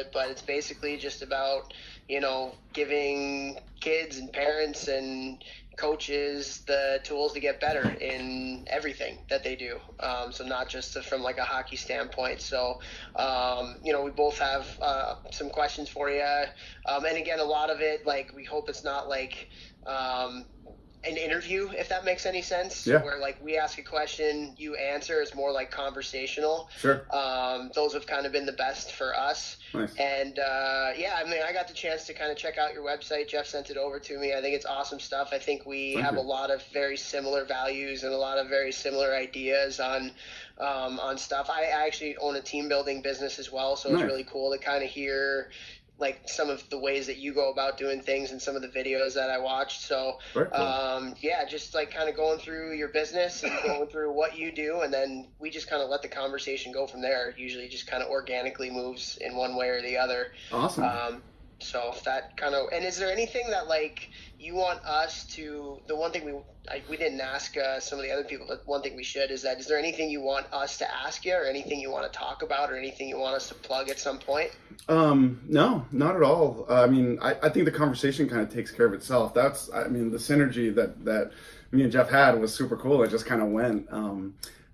it, but it's basically just about, giving kids and parents and coaches the tools to get better in everything that they do. So not just from like a hockey standpoint. So, we both have some questions for you. And again, a lot of it, like, we hope it's not like an interview, if that makes any sense. Yeah. Where like we ask a question, you answer. It's more like conversational. Sure. Those have kind of been the best for us. Nice. And I got the chance to kind of check out your website. Jeff sent it over to me. I think it's awesome stuff. I think we have a lot of very similar values and a lot of very similar ideas on stuff. I actually own a team building business as well, so it's really cool to kind of hear like some of the ways that you go about doing things and some of the videos that I watched. So, very cool. Just like kind of going through your business and going through what you do. And then we just kind of let the conversation go from there. It usually just kind of organically moves in one way or the other. Awesome. So that kind of, and is there anything that like you want us to, the one thing we didn't ask some of the other people, but one thing we should is there anything you want us to ask you or anything you want to talk about or anything you want us to plug at some point? No, not at all. I mean, I think the conversation kind of takes care of itself. The synergy that me and Jeff had was super cool. It just kind of went.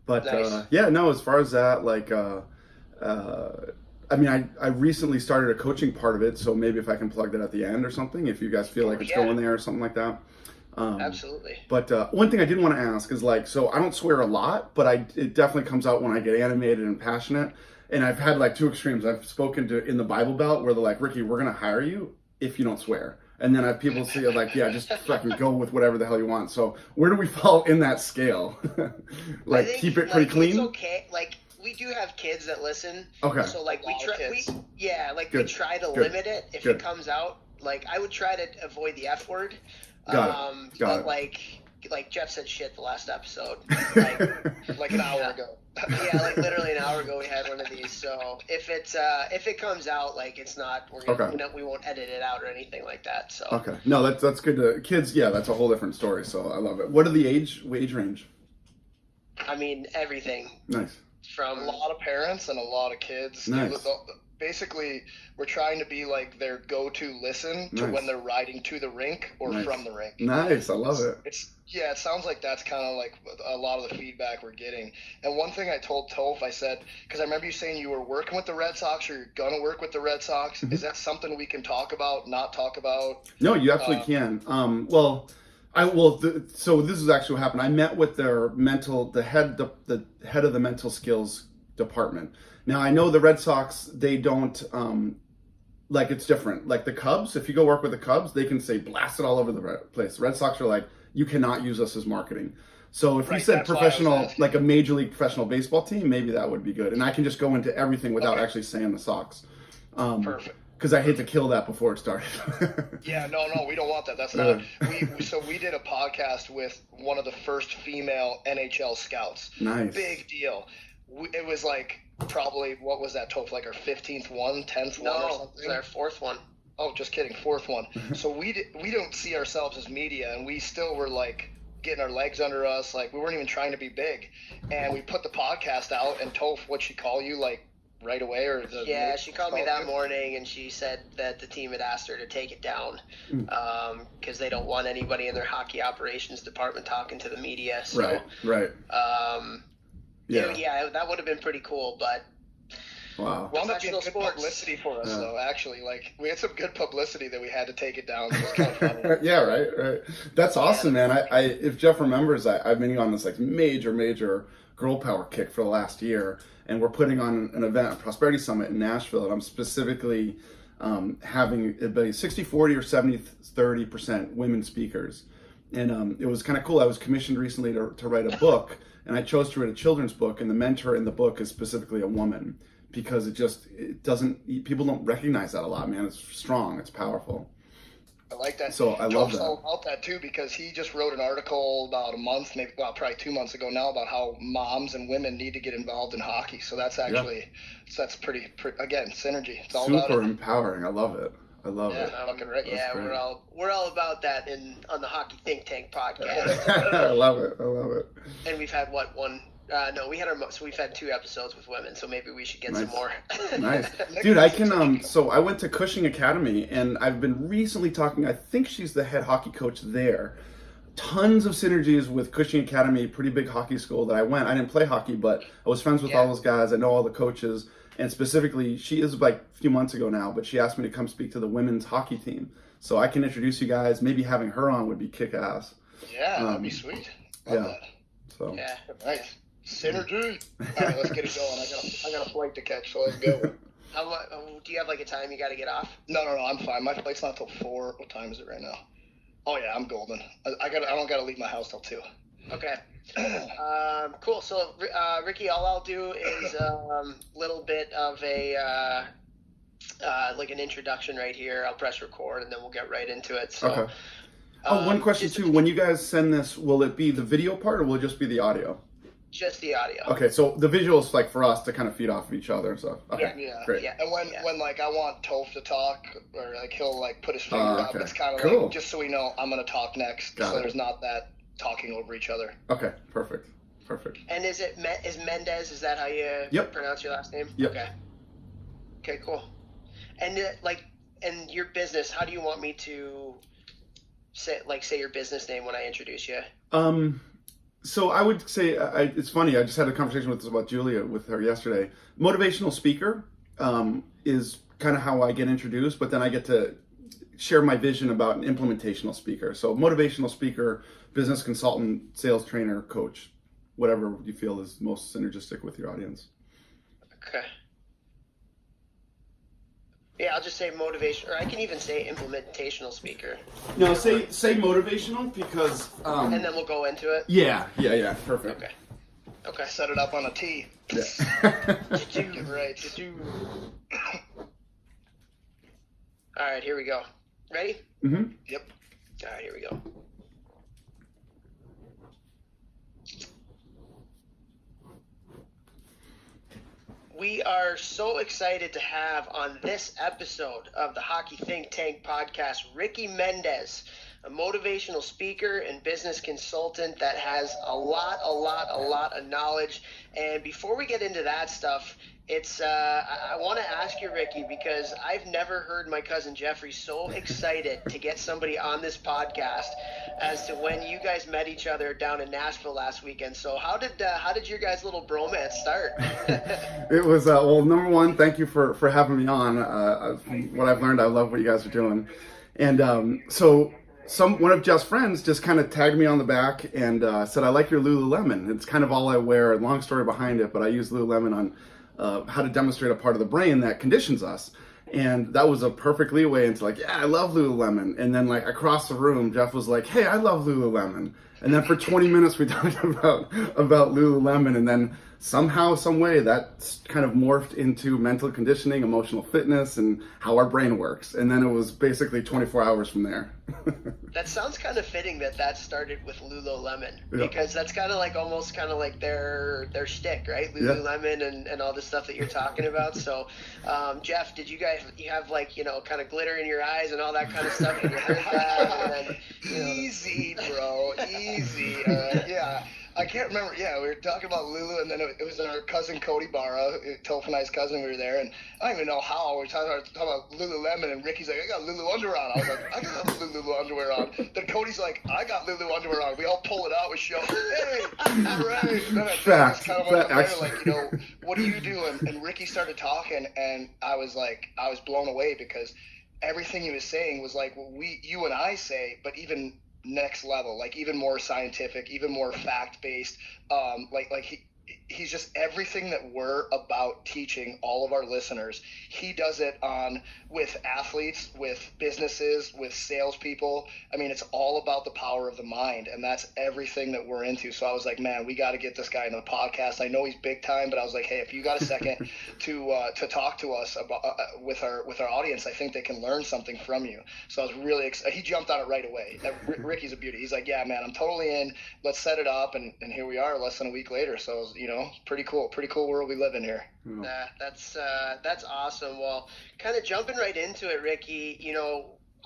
Nice. As far as that, like, I recently started a coaching part of it, so maybe if I can plug that at the end or something, if you guys feel like it's going there or something like that. Absolutely. But one thing I did want to ask is like, so I don't swear a lot, but it definitely comes out when I get animated and passionate. And I've had like two extremes. I've spoken to in the Bible Belt where they're like, Ricky, we're going to hire you if you don't swear. And then I have people say like, yeah, just fucking go with whatever the hell you want. So where do we fall in that scale? Like keep it pretty clean? It's okay. Like, we do have kids that listen. Okay. So like we try to Good. limit it if Good. it comes out. Like I would try to avoid the F word. Got it. Like Jeff said shit the last episode. Like an hour ago. Yeah, like literally an hour ago we had one of these. So if it comes out, like it's not, we won't edit it out or anything like that. So okay, no, that's good to kids. Yeah, that's a whole different story. So I love it. What are the age range? I mean everything. Nice. From a lot of parents and a lot of kids. Nice. Basically, we're trying to be like their go-to listen to when they're riding to the rink or from the rink. Nice, I love it. It sounds like that's kind of like a lot of the feedback we're getting. And one thing I told Toph, I said, because I remember you saying you were working with the Red Sox or you're going to work with the Red Sox. Mm-hmm. Is that something we can talk about, not talk about? No, you absolutely can. So this is actually what happened. I met with the head of the mental skills department. Now I know the Red Sox, they don't, it's different. Like the Cubs, if you go work with the Cubs, they can say blast it all over the place. The Red Sox are like, you cannot use us as marketing. So if you said professional, like a major league professional baseball team, maybe that would be good. And I can just go into everything without actually saying the Sox. Perfect. Because I hate to kill that before it started. Yeah, no, we don't want that. That's not. We did a podcast with one of the first female NHL scouts. Nice. Big deal. It was like probably, what was that, Toph? Like our 15th one, 10th one or something? It was our fourth one. Oh, just kidding, fourth one. So we don't see ourselves as media, and we still were like getting our legs under us. Like we weren't even trying to be big. And we put the podcast out, and Toph, what'd she call you? Like right away she called me that morning and she said that the team had asked her to take it down because they don't want anybody in their hockey operations department talking to the media. So, right. That would have been pretty cool, but wow. Wound up being good publicity for us, though. Actually, like we had some good publicity that we had to take it down. So it was kind of funny. Yeah, right. That's awesome, man. I if Jeff remembers, I've been on this like major girl power kick for the last year, and we're putting on an event, a prosperity summit in Nashville, and I'm specifically having about 60-40 or 70-30% women speakers, and it was kind of cool. I was commissioned recently to write a book, and I chose to write a children's book, and the mentor in the book is specifically a woman. Because people don't recognize that a lot, man. It's strong, it's powerful. I like that. So I love that. all about that too, because he just wrote an article about a month, probably 2 months ago now, about how moms and women need to get involved in hockey. So that's actually, that's pretty, again, synergy. It's all super about it. empowering. I love it. I love it. Right. Yeah, we're all about that on the Hockey Think Tank podcast. I love it. And we've had one No, we've had 2 episodes with women, so maybe we should get Nice. some more. Nice. Dude, I can, so I went to Cushing Academy, and I've been recently talking, I think she's the head hockey coach there. Tons of synergies with Cushing Academy, pretty big hockey school that I went. I didn't play hockey, but I was friends with all those guys. I know all the coaches, and specifically, she is like a few months ago now, but she asked me to come speak to the women's hockey team. So I can introduce you guys. Maybe having her on would be kick-ass. Yeah, that'd be sweet. Love that. So. Yeah. Nice. Synergy. All right, let's get it going. I got a flight to catch, so let's go. Do you have like a time you got to get off? No, I'm fine. My flight's not till 4. What time is it right now? Oh yeah, I'm golden. I don't gotta leave my house till 2. Okay. Cool. So, Ricky, all I'll do is little bit of a like an introduction right here. I'll press record, and then we'll get right into it. So, okay. One question too. When you guys send this, will it be the video part, or will it just be the audio? Just the audio. Okay, so the visuals like for us to kind of feed off of each other and stuff. Okay, yeah. Great. Yeah. And when like I want Toph to talk, or like he'll like put his finger up, okay. it's kind of Cool. like just so we know I'm gonna talk next, Got so it. there's not that talking over each other. Okay, perfect. And is Mendez? Is that how you pronounce your last name? Yep. Okay. Okay, cool. And and your business, how do you want me to say your business name when I introduce you? So I would say, it's funny, I just had a conversation with Julia with her yesterday. Motivational speaker is kind of how I get introduced, but then I get to share my vision about an implementational speaker. So motivational speaker, business consultant, sales trainer, coach, whatever you feel is most synergistic with your audience. Okay. Yeah, I'll just say motivation, or I can even say implementational speaker. No, say motivational because... and then we'll go into it? Yeah, perfect. Okay. Set it up on a tee. Yeah. Right. All right, here we go. Ready? Mm-hmm. Yep. All right, here we go. We are so excited to have on this episode of the Hockey Think Tank podcast, Ricky Mendez, a motivational speaker and business consultant that has a lot of knowledge. And before we get into that stuff, I want to ask you, Ricky, because I've never heard my cousin Jeffrey so excited to get somebody on this podcast as to when you guys met each other down in Nashville last weekend. So how did your guys' little bromance start? It was, well, number one, thank you for having me on. What I've learned, I love what you guys are doing. And so one of Jeff's friends just kind of tagged me on the back and said, I like your Lululemon. It's kind of all I wear. Long story behind it, but I use Lululemon on how to demonstrate a part of the brain that conditions us. And that was a perfect leeway into like, yeah, I love Lululemon. And then like across the room, Jeff was like, hey, I love Lululemon. And then for 20 minutes we talked about Lululemon. And then somehow, some way that kind of morphed into mental conditioning, emotional fitness, and how our brain works. And then it was basically 24 hours from there. That sounds kind of fitting that started with Lululemon, because that's kind of like almost kind of like their shtick, right? Lululemon and all the stuff that you're talking about. So, Jeff, did you have like, kind of glitter in your eyes and all that kind of stuff? And you heard that? And then, Easy, bro. Easy. Yeah. I can't remember. Yeah, we were talking about Lulu, and then it was our cousin Cody Barra, Topher and I's cousin. We were there, and I don't even know how. We were talking about Lululemon, and Ricky's like, I got Lulu underwear on. I was like, I got Lulu underwear on. Then Cody's like, I got Lulu underwear on. We all pull it out. We show, hey, all right. And then I was kind of like, what do you do? And Ricky started talking, and I was blown away because everything he was saying was like what you and I say, but even next level, like even more scientific, even more fact-based, he's just everything that we're about teaching all of our listeners. He does it with athletes, with businesses, with salespeople. I mean, it's all about the power of the mind, and that's everything that we're into. So I was like, man, we got to get this guy in the podcast. I know he's big time, but I was like, hey, if you got a second to talk to us about with our audience, I think they can learn something from you. So I was really excited. He jumped on it right away. Ricky's a beauty. He's like, yeah, man, I'm totally in. Let's set it up, and here we are, less than a week later. So pretty cool world we live in here. That's awesome. Well, kind of jumping right into it, Ricky,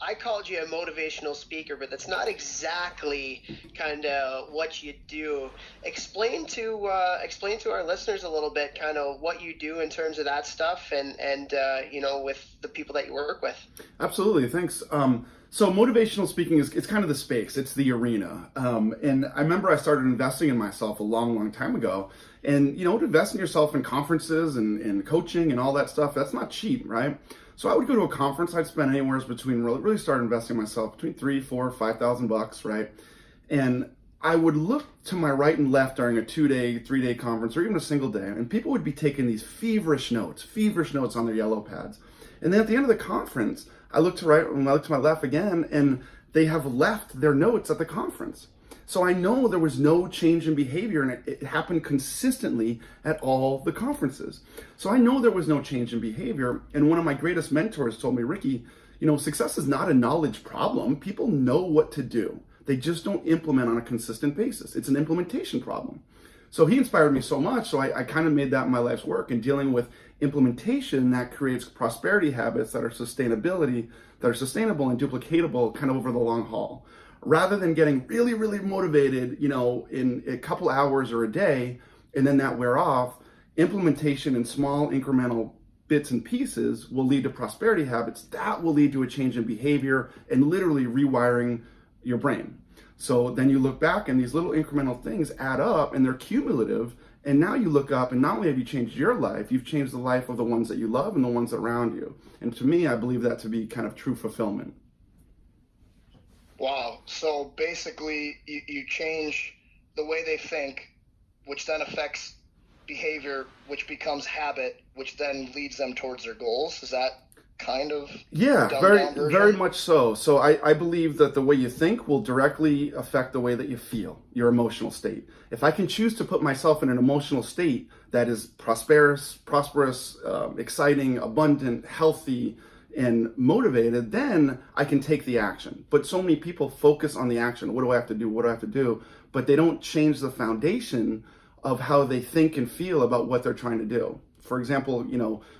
I called you a motivational speaker, but that's not exactly kind of what you do. Explain to our listeners a little bit, kind of what you do in terms of that stuff, and with the people that you work with. Absolutely, thanks. So motivational speaking it's kind of the space, it's the arena. And I remember I started investing in myself a long, long time ago. And to invest in yourself in conferences and coaching and all that stuff, that's not cheap, right? So I would go to a conference, I'd spend anywhere between, really start investing in myself between $3,000, $4,000, $5,000, right? And I would look to my right and left during a 2-day, 3-day conference, or even a single day, and people would be taking these feverish notes on their yellow pads. And then at the end of the conference, I look to right and I look to my left again, and they have left their notes at the conference. So I know there was no change in behavior, and it happened consistently at all the conferences. So I know there was no change in behavior, and one of my greatest mentors told me, Ricky, success is not a knowledge problem. People know what to do. They just don't implement on a consistent basis. It's an implementation problem. So he inspired me so much, so I kind of made that my life's work, and dealing with implementation that creates prosperity habits that are sustainable and duplicatable kind of over the long haul. Rather than getting really, really motivated, in a couple hours or a day, and then that wear off, implementation in small incremental bits and pieces will lead to prosperity habits. That will lead to a change in behavior and literally rewiring your brain. So then you look back and these little incremental things add up and they're cumulative. And now you look up and not only have you changed your life, you've changed the life of the ones that you love and the ones around you. And to me, I believe that to be kind of true fulfillment. Wow. So basically you change the way they think, which then affects behavior, which becomes habit, which then leads them towards their goals. Is that kind of very much so. So I believe that the way you think will directly affect the way that you feel, your emotional state. If I can choose to put myself in an emotional state that is prosperous, exciting, abundant, healthy, and motivated, then I can take the action. But so many people focus on the action. What do I have to do? What do I have to do? But they don't change the foundation of how they think and feel about what they're trying to do. For example,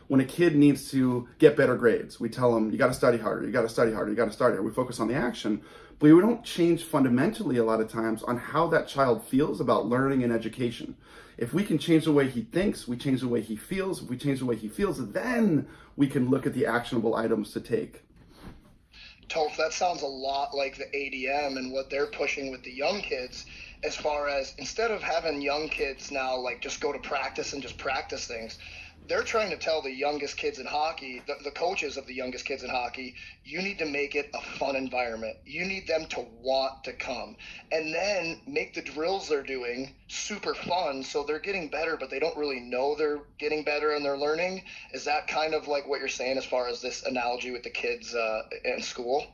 when a kid needs to get better grades, we tell them, you got to study harder, you got to study harder, you got to study harder. We focus on the action, but we don't change fundamentally a lot of times on how that child feels about learning and education. If we can change the way he thinks, we change the way he feels. If we change the way he feels, then we can look at the actionable items to take. Toph, that sounds a lot like the ADM and what they're pushing with the young kids, as far as instead of having young kids now like just go to practice and just practice things, they're trying to tell the youngest kids in hockey, the coaches of the youngest kids in hockey, you need to make it a fun environment. You need them to want to come. And then make the drills they're doing super fun so they're getting better, but they don't really know they're getting better and they're learning. Is that kind of like what you're saying as far as this analogy with the kids in school?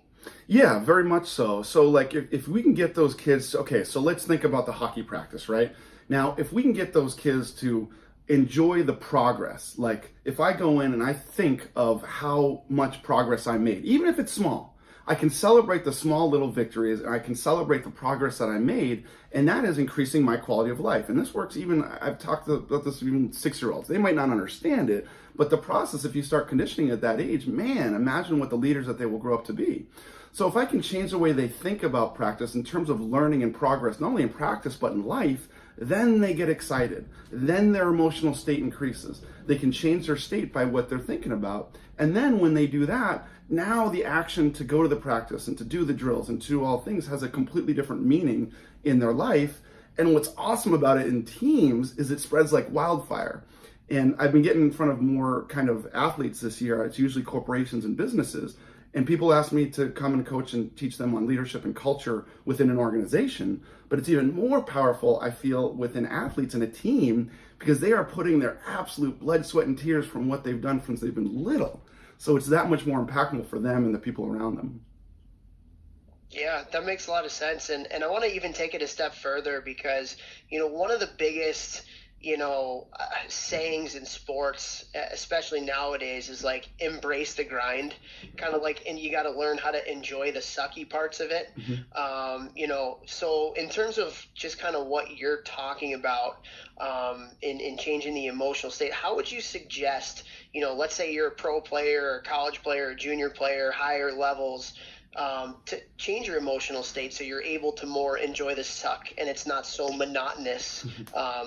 Yeah, very much so. So like if we can get those kids, okay, so let's think about the hockey practice, right? Now, if we can get those kids to enjoy the progress, like if I go in and I think of how much progress I made, even if it's small, I can celebrate the small little victories and I can celebrate the progress that I made, and that is increasing my quality of life. And this works even, I've talked about this even 6-year-olds. They might not understand it, but the process, if you start conditioning at that age, man, imagine what the leaders that they will grow up to be. So if I can change the way they think about practice in terms of learning and progress, not only in practice, but in life, then they get excited. Then their emotional state increases. They can change their state by what they're thinking about. And then when they do that, now the action to go to the practice and to do the drills and to do all things has a completely different meaning in their life. And what's awesome about it in teams is it spreads like wildfire. And I've been getting in front of more kind of athletes this year. It's usually corporations and businesses. And people ask me to come and coach and teach them on leadership and culture within an organization. But it's even more powerful, I feel, within athletes in a team, because they are putting their absolute blood, sweat, and tears from what they've done since they've been little. So it's that much more impactful for them and the people around them. Yeah, that makes a lot of sense. And I want to even take it a step further because, one of the biggest sayings in sports, especially nowadays, is like embrace the grind, kind of like, and you got to learn how to enjoy the sucky parts of it. So in terms of just kind of what you're talking about in changing the emotional state, how would you suggest, let's say you're a pro player or college player or junior player, higher levels, to change your emotional state so you're able to more enjoy the suck and it's not so monotonous,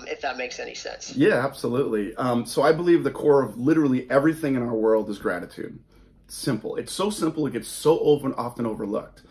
if that makes any sense? Yeah, absolutely. So I believe the core of literally everything in our world is gratitude. Simple. It's so simple, it gets so often overlooked.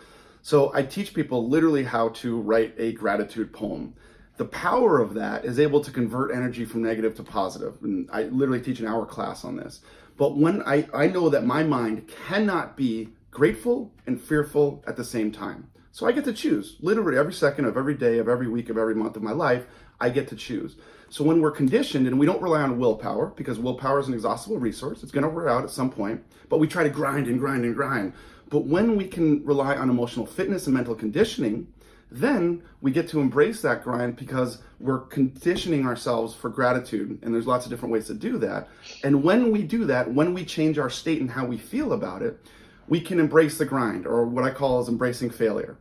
So I teach people literally how to write a gratitude poem. The power of that is able to convert energy from negative to positive. And I literally teach an hour class on this. But when I know that my mind cannot be grateful and fearful at the same time. So I get to choose. Literally every second of every day, of every week, of every month of my life, I get to choose. So when we're conditioned, and we don't rely on willpower, because willpower is an exhaustible resource, it's going to wear out at some point, but we try to grind and grind and grind. But when we can rely on emotional fitness and mental conditioning, then we get to embrace that grind because we're conditioning ourselves for gratitude. And there's lots of different ways to do that. And when we do that, when we change our state and how we feel about it, we can embrace the grind, or what I call is embracing failure.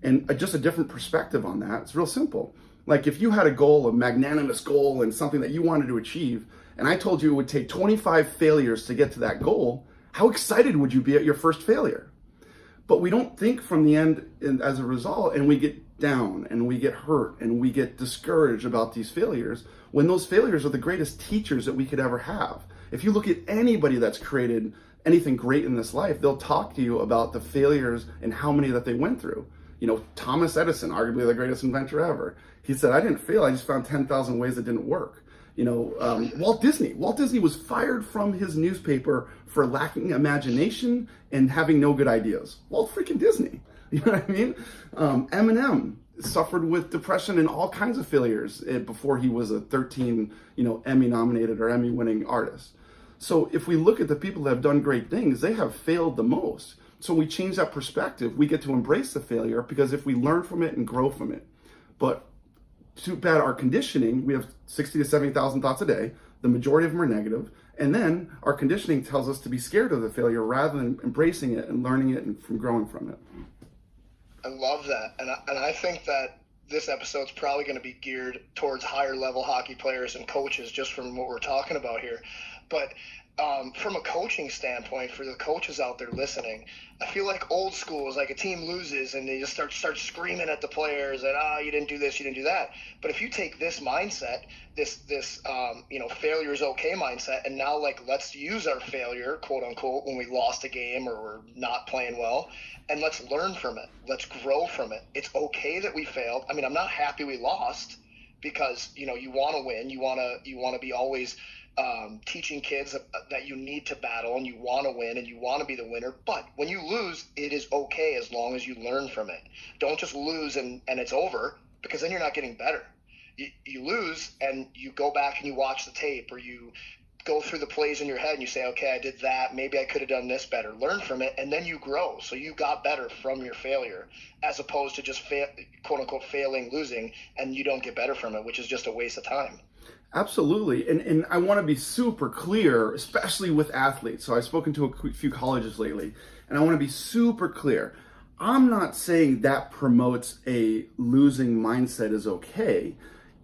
And just a different perspective on that, it's real simple. Like if you had a goal, a magnanimous goal, and something that you wanted to achieve, and I told you it would take 25 failures to get to that goal, how excited would you be at your first failure? But we don't think from the end as a result, and we get down and we get hurt and we get discouraged about these failures, when those failures are the greatest teachers that we could ever have. If you look at anybody that's created anything great in this life, they'll talk to you about the failures and how many that they went through. Thomas Edison, arguably the greatest inventor ever. He said, I didn't fail, I just found 10,000 ways that didn't work. Walt Disney was fired from his newspaper for lacking imagination and having no good ideas. Walt freaking Disney, you know what I mean? Eminem suffered with depression and all kinds of failures before he was a 13, Emmy nominated or Emmy winning artist. So if we look at the people that have done great things, they have failed the most. So we change that perspective, we get to embrace the failure, because if we learn from it and grow from it. But too bad our conditioning, we have 60 to 70,000 thoughts a day, the majority of them are negative, and then our conditioning tells us to be scared of the failure rather than embracing it and learning it and from growing from it. I love that. And I think that this episode's probably going to be geared towards higher level hockey players and coaches, just from what we're talking about here. But from a coaching standpoint, for the coaches out there listening, I feel like old school is like a team loses and they just start screaming at the players that, you didn't do this, you didn't do that. But if you take this mindset, this failure is okay mindset, and now let's use our failure, quote unquote, when we lost a game or we're not playing well, and let's learn from it. Let's grow from it. It's okay that we failed. I mean, I'm not happy we lost, because you want to win. You want to be always teaching kids that you need to battle and you want to win and you want to be the winner. But when you lose, it is okay as long as you learn from it. Don't just lose and it's over, because then you're not getting better. You lose and you go back and you watch the tape, or you go through the plays in your head and you say, okay, I did that. Maybe I could have done this better. Learn from it, and then you grow. So you got better from your failure, as opposed to just quote unquote failing, losing, and you don't get better from it, which is just a waste of time. Absolutely. And I want to be super clear, especially with athletes. So I've spoken to a few colleges lately, and I want to be super clear. I'm not saying that promotes a losing mindset is okay.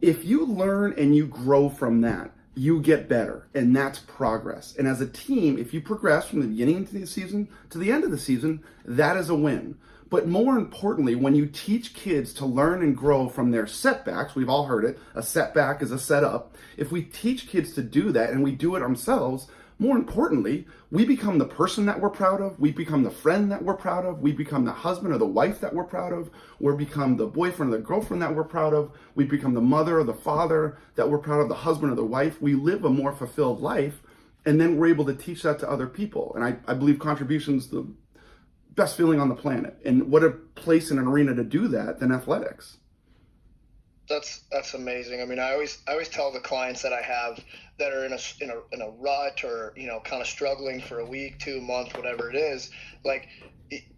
If you learn and you grow from that, you get better, and that's progress. And as a team, if you progress from the beginning of the season to the end of the season, that is a win. But more importantly, when you teach kids to learn and grow from their setbacks, we've all heard it, a setback is a setup. If we teach kids to do that and we do it ourselves, more importantly, we become the person that we're proud of, we become the friend that we're proud of, we become the husband or the wife that we're proud of, we become the boyfriend or the girlfriend that we're proud of, we become the mother or the father that we're proud of, the husband or the wife. We live a more fulfilled life, and then we're able to teach that to other people. And I believe contribution's the best feeling on the planet. And what a place in an arena to do that than athletics. That's amazing. I mean, I always tell the clients that I have, that are in a rut, or kind of struggling for a week, 2 month, whatever it is, like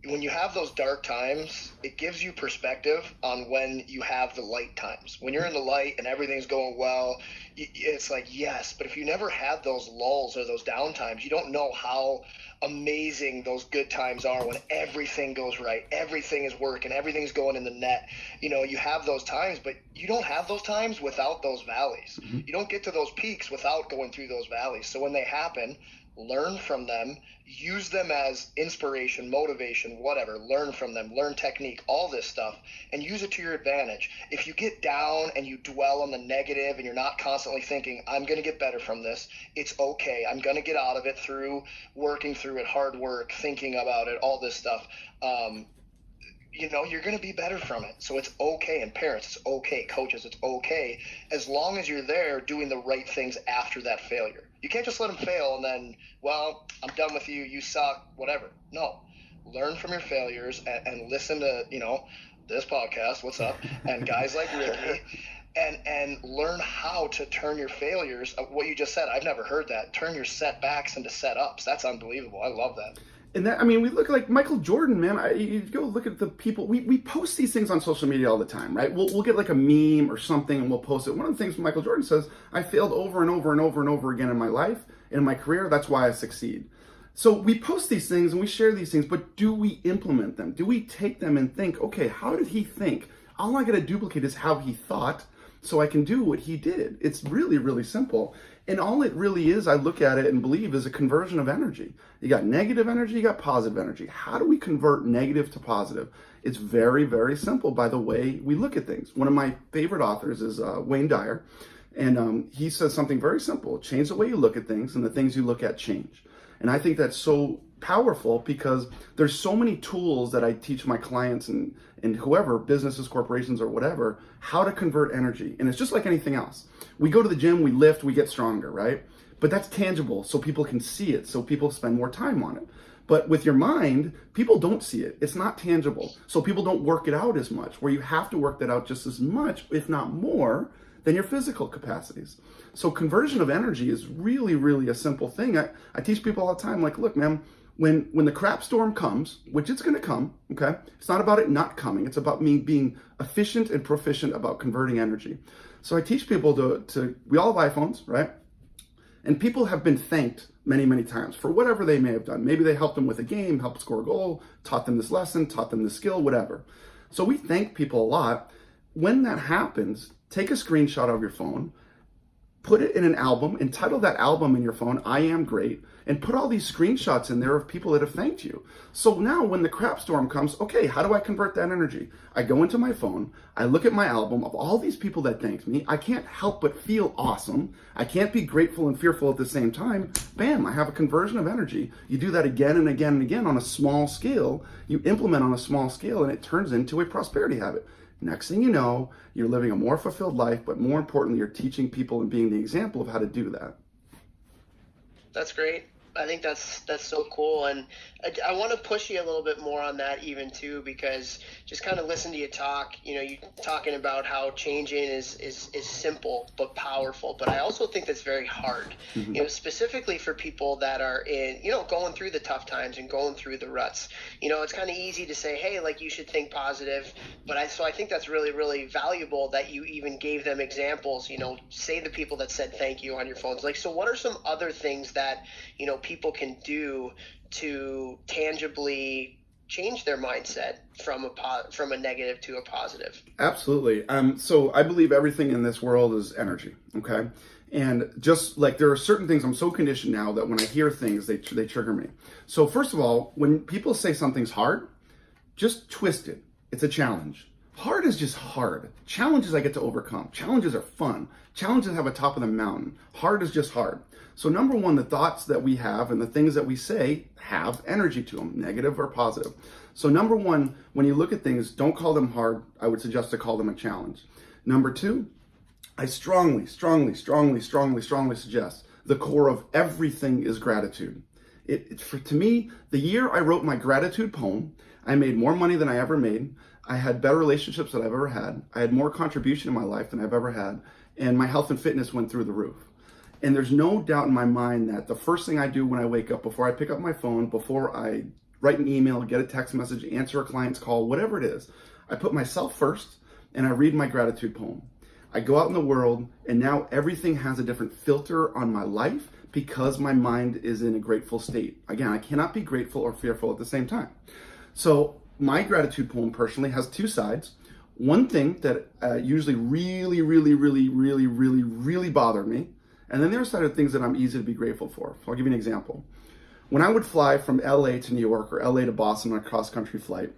when you have those dark times, it gives you perspective on when you have the light times. When you're in the light and everything's going well, it's like, yes, but if you never had those lulls or those down times, you don't know how amazing those good times are when everything goes right, everything is working, everything's going in the net. You have those times, but you don't have those times without those valleys. You don't get to those peaks without going through those valleys. So when they happen, learn from them, use them as inspiration, motivation, whatever. Learn from them, learn technique, all this stuff, and use it to your advantage. If you get down and you dwell on the negative and you're not constantly thinking, I'm going to get better from this, it's okay. I'm going to get out of it through working through it, hard work, thinking about it, all this stuff. You're going to be better from it. So it's okay. And parents, it's okay. Coaches, it's okay. As long as you're there doing the right things after that failure. You can't just let them fail and then, well, I'm done with you. You suck, whatever. No. Learn from your failures and listen to, this podcast, what's up, and guys like Ricky, and learn how to turn your failures, what you just said. I've never heard that. Turn your setbacks into setups. That's unbelievable. I love that. And that, we look like Michael Jordan, man. You go look at the people. We post these things on social media all the time, right? We'll get like a meme or something and we'll post it. One of the things Michael Jordan says, I failed over and over and over and over again in my life, in my career. That's why I succeed. So we post these things and we share these things, but do we implement them? Do we take them and think, okay, how did he think? All I got to duplicate is how he thought so I can do what he did. It's really, really simple. And all it really is, I look at it and believe, is a conversion of energy. You got negative energy, you got positive energy. How do we convert negative to positive? It's very, very simple by the way we look at things. One of my favorite authors is Wayne Dyer, and he says something very simple. Change the way you look at things, and the things you look at change. And I think that's so powerful because there's so many tools that I teach my clients and whoever, businesses, corporations, or whatever, how to convert energy. And it's just like anything else. We go to the gym, we lift, we get stronger, right? But that's tangible, so people can see it, so people spend more time on it. But with your mind, people don't see it. It's not tangible. So people don't work it out as much, where you have to work that out just as much, if not more, than your physical capacities. So conversion of energy is really, really a simple thing. I teach people all the time, like, look, man, when the crap storm comes, which it's going to come, okay? It's not about it not coming. It's about me being efficient and proficient about converting energy. So I teach people we all have iPhones, right? And people have been thanked many, many times for whatever they may have done. Maybe they helped them with a game, helped score a goal, taught them this lesson, taught them this skill, whatever. So we thank people a lot. When that happens, take a screenshot of your phone, put it in an album, entitle that album in your phone, I Am Great, and put all these screenshots in there of people that have thanked you. So now when the crap storm comes, okay, how do I convert that energy? I go into my phone, I look at my album of all these people that thanked me. I can't help but feel awesome. I can't be grateful and fearful at the same time. Bam, I have a conversion of energy. You do that again and again and again on a small scale. You implement on a small scale and it turns into a prosperity habit. Next thing you know, you're living a more fulfilled life, but more importantly, you're teaching people and being the example of how to do that. That's great. I think that's so cool, and I want to push you a little bit more on that even too, because just kind of listen to you talk. You talking about how changing is simple but powerful, but I also think that's very hard. Mm-hmm. Specifically for people that are in going through the tough times and going through the ruts. It's kind of easy to say, hey, like, you should think positive, but I think that's really, really valuable that you even gave them examples. Say the people that said thank you on your phones. Like, so what are some other things that people can do to tangibly change their mindset from a negative to a positive? Absolutely. So I believe everything in this world is energy. Okay. And just like there are certain things, I'm so conditioned now that when I hear things, they trigger me. So first of all, when people say something's hard, just twist it. It's a challenge. Hard is just hard. Challenges I get to overcome. Challenges are fun. Challenges have a top of the mountain. Hard is just hard. So number one, the thoughts that we have and the things that we say have energy to them, negative or positive. So number one, when you look at things, don't call them hard. I would suggest to call them a challenge. Number two, I strongly suggest the core of everything is gratitude. To me, the year I wrote my gratitude poem, I made more money than I ever made. I had better relationships than I've ever had. I had more contribution in my life than I've ever had. And my health and fitness went through the roof. And there's no doubt in my mind that the first thing I do when I wake up, before I pick up my phone, before I write an email, get a text message, answer a client's call, whatever it is, I put myself first and I read my gratitude poem. I go out in the world, and now everything has a different filter on my life because my mind is in a grateful state. Again, I cannot be grateful or fearful at the same time. So my gratitude poem personally has two sides. One thing that usually really bothered me, and then the other side of things that I'm easy to be grateful for. So I'll give you an example. When I would fly from LA to New York or LA to Boston on a cross-country flight,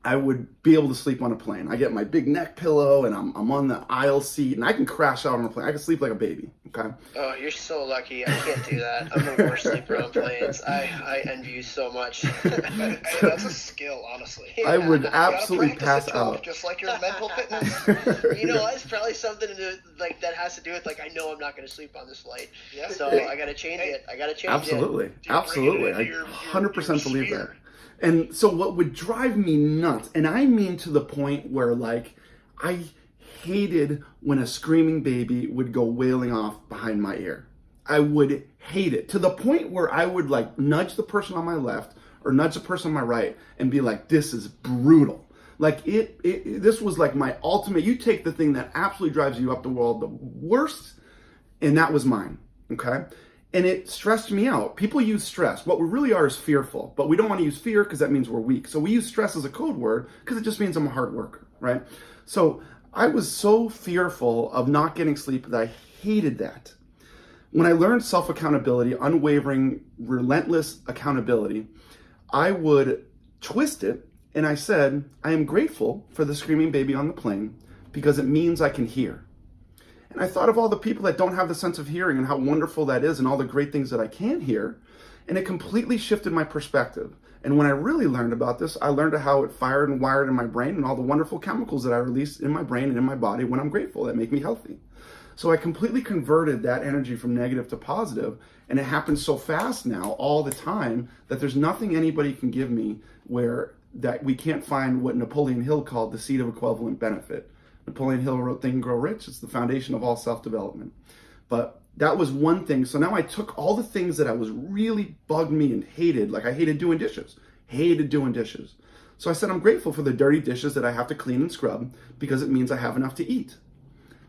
I would be able to sleep on a plane. I get my big neck pillow and I'm on the aisle seat and I can crash out on a plane. I can sleep like a baby, okay? Oh, you're so lucky. I can't do that. I'm the worst sleeper on planes. I envy you so much. Hey, that's a skill, honestly. Yeah. I would absolutely pass out. Just like your mental fitness. It's probably something like that has to do with like I know I'm not going to sleep on this flight, Yeah. so I got to change it. I got to change Absolutely, it. absolutely. I 100% believe that. And so what would drive me nuts, and I mean to the point where like I hated when a screaming baby would go wailing off behind my ear. I would hate it to the point where I would like nudge the person on my left or nudge the person on my right and be like, this is brutal. Like this was like my ultimate, you take the thing that absolutely drives you up the wall the worst, and that was mine, okay? And it stressed me out. People use stress. What we really are is fearful, but we don't want to use fear because that means we're weak. So we use stress as a code word because it just means I'm a hard worker, right? So I was so fearful of not getting sleep that I hated that. When I learned self-accountability, unwavering, relentless accountability, I would twist it and I said, I am grateful for the screaming baby on the plane because it means I can hear. And I thought of all the people that don't have the sense of hearing and how wonderful that is and all the great things that I can hear. And it completely shifted my perspective. And when I really learned about this, I learned how it fired and wired in my brain and all the wonderful chemicals that I release in my brain and in my body when I'm grateful that make me healthy. So I completely converted that energy from negative to positive. And it happens so fast now all the time that there's nothing anybody can give me where that we can't find what Napoleon Hill called the seed of equivalent benefit. Napoleon Hill wrote Think and Grow Rich. It's the foundation of all self-development. But that was one thing. So now I took all the things that I was really bugged me and hated, like I hated doing dishes. So I said, I'm grateful for the dirty dishes that I have to clean and scrub because it means I have enough to eat.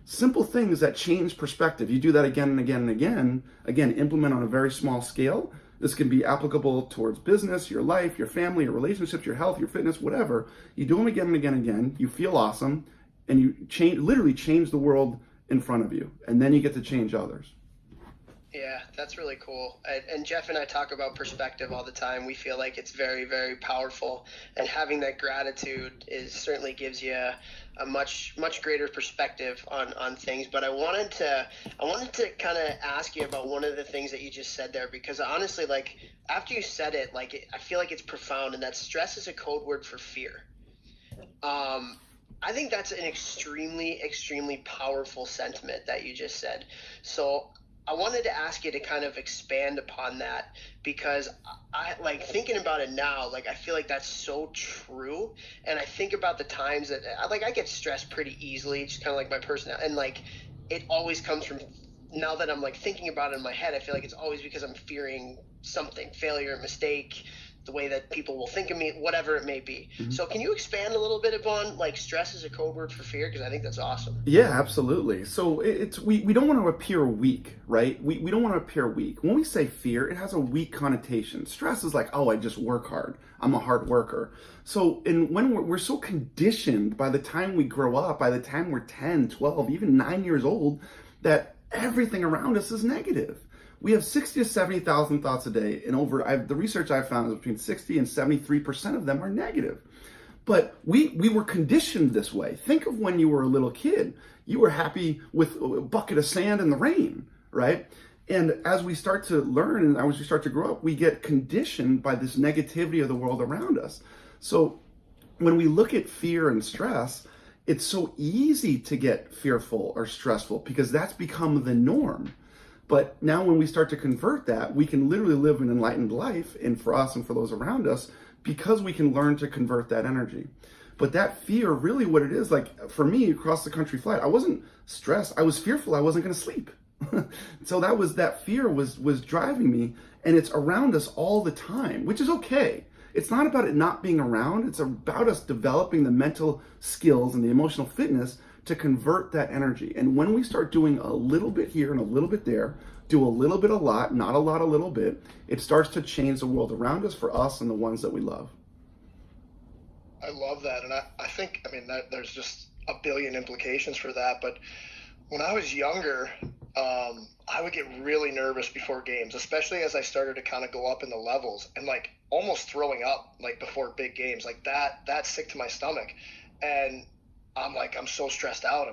Simple things that change perspective. You do that again and again and again. Again, implement on a very small scale. This can be applicable towards business, your life, your family, your relationships, your health, your fitness, whatever. You do them again and again and again. You feel awesome. And you literally change the world in front of you, and then you get to change others. Yeah, that's really cool. And Jeff and I talk about perspective all the time. We feel like it's very, very powerful, and having that gratitude certainly gives you a much greater perspective on things. But I wanted to kind of ask you about one of the things that you just said there, because honestly, like after you said it, I feel like it's profound, and that stress is a code word for fear. I think that's an extremely powerful sentiment that you just said. So I wanted to ask you to kind of expand upon that, because I like thinking about it now, like I feel like that's so true. And I think about the times that I get stressed pretty easily, just kind of like my personality, and like it always comes from, now that I'm like thinking about it in my head, I feel like it's always because I'm fearing something, failure, mistake, the way that people will think of me, whatever it may be. Mm-hmm. So can you expand a little bit upon like stress as a code word for fear? Because I think that's awesome. Yeah, absolutely. So we don't want to appear weak, right? We don't want to appear weak. When we say fear, it has a weak connotation. Stress is like, oh, I just work hard. I'm a hard worker. So when we're so conditioned by the time we grow up, by the time we're 10, 12, even 9 years old, that everything around us is negative. We have 60 to 70,000 thoughts a day, and the research I've found is between 60 and 73% of them are negative. But we were conditioned this way. Think of when you were a little kid. You were happy with a bucket of sand in the rain, right? And as we start to learn and as we start to grow up, we get conditioned by this negativity of the world around us. So when we look at fear and stress, it's so easy to get fearful or stressful because that's become the norm. But now when we start to convert that, we can literally live an enlightened life, and for us and for those around us, because we can learn to convert that energy. But that fear, really what it is, like for me, across the country flight, I wasn't stressed. I was fearful I wasn't going to sleep. So that fear was driving me, and it's around us all the time, which is okay. It's not about it not being around. It's about us developing the mental skills and the emotional fitness to convert that energy. And when we start doing a little bit here and a little bit there, do a little bit a lot, not a lot a little bit, it starts to change the world around us for us and the ones that we love. I love that. And I think, there's just a billion implications for that. But when I was younger, I would get really nervous before games, especially as I started to kind of go up in the levels, and like almost throwing up like before big games, like that's sick to my stomach. And I'm like, I'm so stressed out.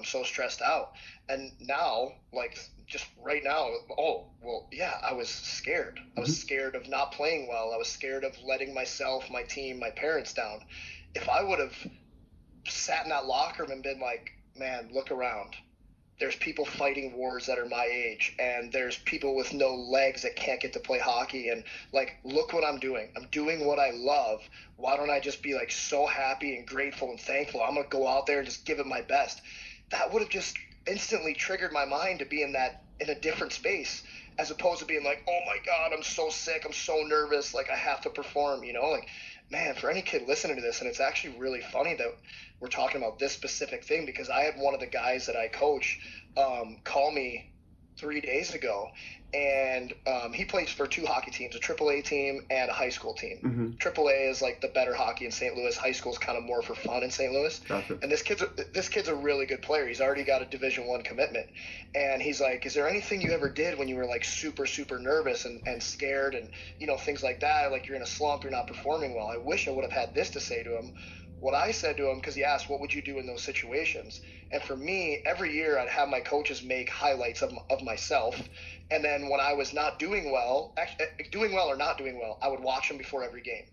And now, like just right now, oh, well, yeah, I was scared. I was scared of not playing well. I was scared of letting myself, my team, my parents down. If I would have sat in that locker room and been like, man, look around. There's people fighting wars that are my age, and there's people with no legs that can't get to play hockey. And like, look what I'm doing. I'm doing what I love. Why don't I just be like so happy and grateful and thankful? I'm going to go out there and just give it my best. That would have just instantly triggered my mind to be in a different space, as opposed to being like, oh my God, I'm so sick. I'm so nervous. Like I have to perform, like, man, for any kid listening to this, and it's actually really funny that we're talking about this specific thing, because I had one of the guys that I coach call me 3 days ago, and he plays for two hockey teams, a AAA team and a high school team. AAA is like the better hockey in St. Louis. High school is kind of more for fun in St. Louis. Gotcha. And this kid's a really good player. He's already got a Division I commitment. And he's like, is there anything you ever did when you were like super, super nervous and scared and, things like that? Like you're in a slump, you're not performing well. I wish I would have had this to say to him. What I said to him, because he asked, what would you do in those situations? And for me, every year I'd have my coaches make highlights of myself. And then when I was not doing well, doing well or not doing well, I would watch them before every game.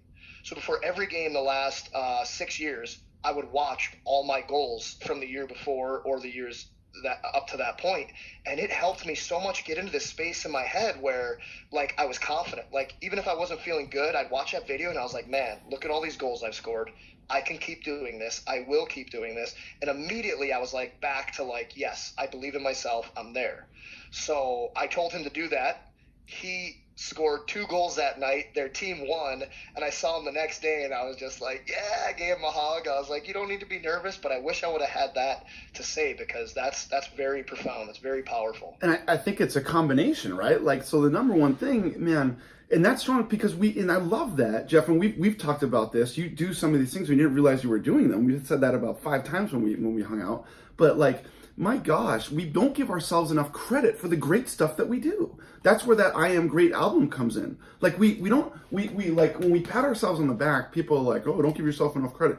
So before every game the last 6 years, I would watch all my goals from the year before or the years that up to that point. And it helped me so much get into this space in my head where like I was confident. Like even if I wasn't feeling good, I'd watch that video and I was like, man, look at all these goals I've scored. I can keep doing this. I will keep doing this. And immediately I was like back to like, yes, I believe in myself. I'm there. So I told him to do that. He scored 2 goals that night. Their team won. And I saw him the next day and I was just like, yeah, I gave him a hug. I was like, you don't need to be nervous, but I wish I would have had that to say, because that's very profound. That's very powerful. And I think it's a combination, right? Like, so the number one thing, man, and that's strong because and I love that, Jeff, and we've talked about this. You do some of these things when you didn't realize you were doing them. We said that about 5 times when we hung out. But like, my gosh, we don't give ourselves enough credit for the great stuff that we do. That's where that I Am Great album comes in. Like we don't like when we pat ourselves on the back, people are like, oh, don't give yourself enough credit.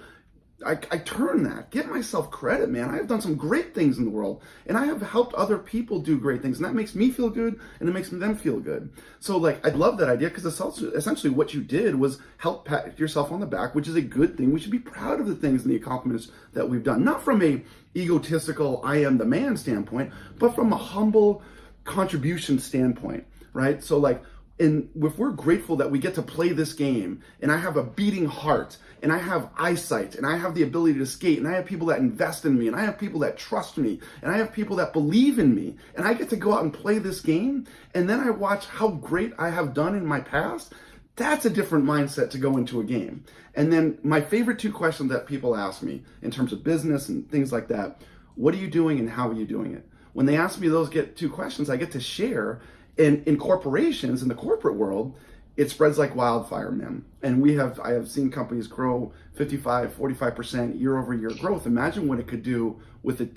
I turn that, give myself credit, man. I have done some great things in the world, and I have helped other people do great things, and that makes me feel good, and it makes them feel good. So like, I love that idea, because essentially what you did was help pat yourself on the back, which is a good thing. We should be proud of the things and the accomplishments that we've done, not from a egotistical I am the man standpoint, but from a humble contribution standpoint, right? So like, and if we're grateful that we get to play this game, and I have a beating heart, and I have eyesight, and I have the ability to skate, and I have people that invest in me, and I have people that trust me, and I have people that believe in me, and I get to go out and play this game, and then I watch how great I have done in my past, that's a different mindset to go into a game. And then my favorite 2 questions that people ask me in terms of business and things like that, what are you doing and how are you doing it? When they ask me those 2 questions, I get to share. In corporations, in the corporate world, it spreads like wildfire, man. And I have seen companies grow 55, 45% year over year growth. Imagine what it could do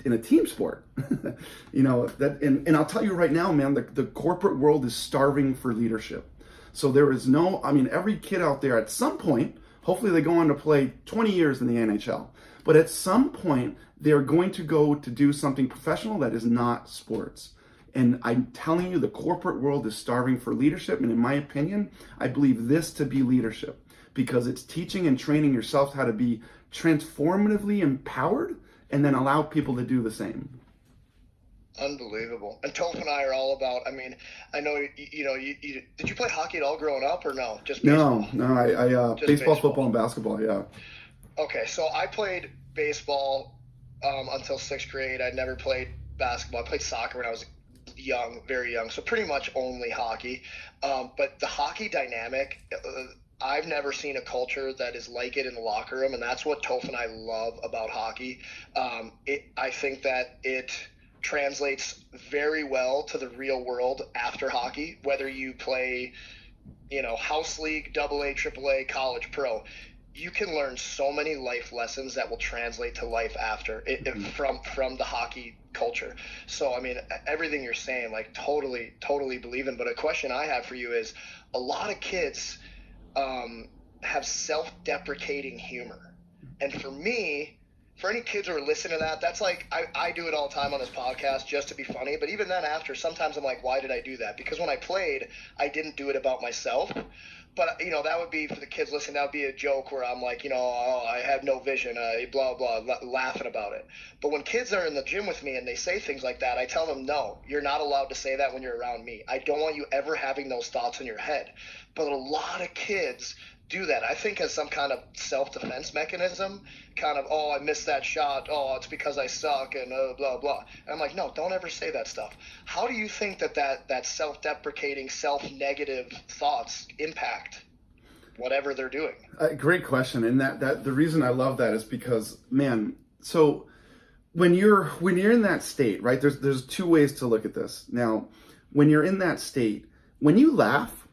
in a team sport. And I'll tell you right now, man, the corporate world is starving for leadership. So there is every kid out there at some point, hopefully they go on to play 20 years in the NHL, but at some point they're going to go to do something professional that is not sports. And I'm telling you, the corporate world is starving for leadership. And in my opinion, I believe this to be leadership, because it's teaching and training yourself how to be transformatively empowered and then allow people to do the same. Unbelievable. And Topher and I are all about, I know, did you play hockey at all growing up or no? Just baseball? No, I baseball, football, and basketball, yeah. Okay, so I played baseball until 6th grade. I'd never played basketball. I played soccer when I was young, very young, so pretty much only hockey. But the hockey dynamic, I've never seen a culture that is like it in the locker room, and that's what Toph and I love about hockey. I think that it translates very well to the real world after hockey, whether you play, house league, AA, AAA, college, pro. You can learn so many life lessons that will translate to life after from the hockey culture. So, I mean, everything you're saying, like totally believe in. But a question I have for you is, a lot of kids have self-deprecating humor. And for me, for any kids who are listening to that, that's like, I do it all the time on this podcast just to be funny. But even then after, sometimes I'm like, why did I do that? Because when I played, I didn't do it about myself. But, that would be, for the kids listening, that would be a joke where I'm like, oh, I have no vision, blah, blah, laughing about it. But when kids are in the gym with me and they say things like that, I tell them, no, you're not allowed to say that when you're around me. I don't want you ever having those thoughts in your head. But a lot of kids do that, I think, as some kind of self-defense mechanism, kind of, oh, I missed that shot, oh, it's because I suck, and blah, blah. And I'm like, no, don't ever say that stuff. How do you think that self-deprecating, self-negative thoughts impact whatever they're doing? Great question. And that the reason I love that is because, man, so when you're in that state, right, there's two ways to look at this. Now, when you're in that state, when you laugh,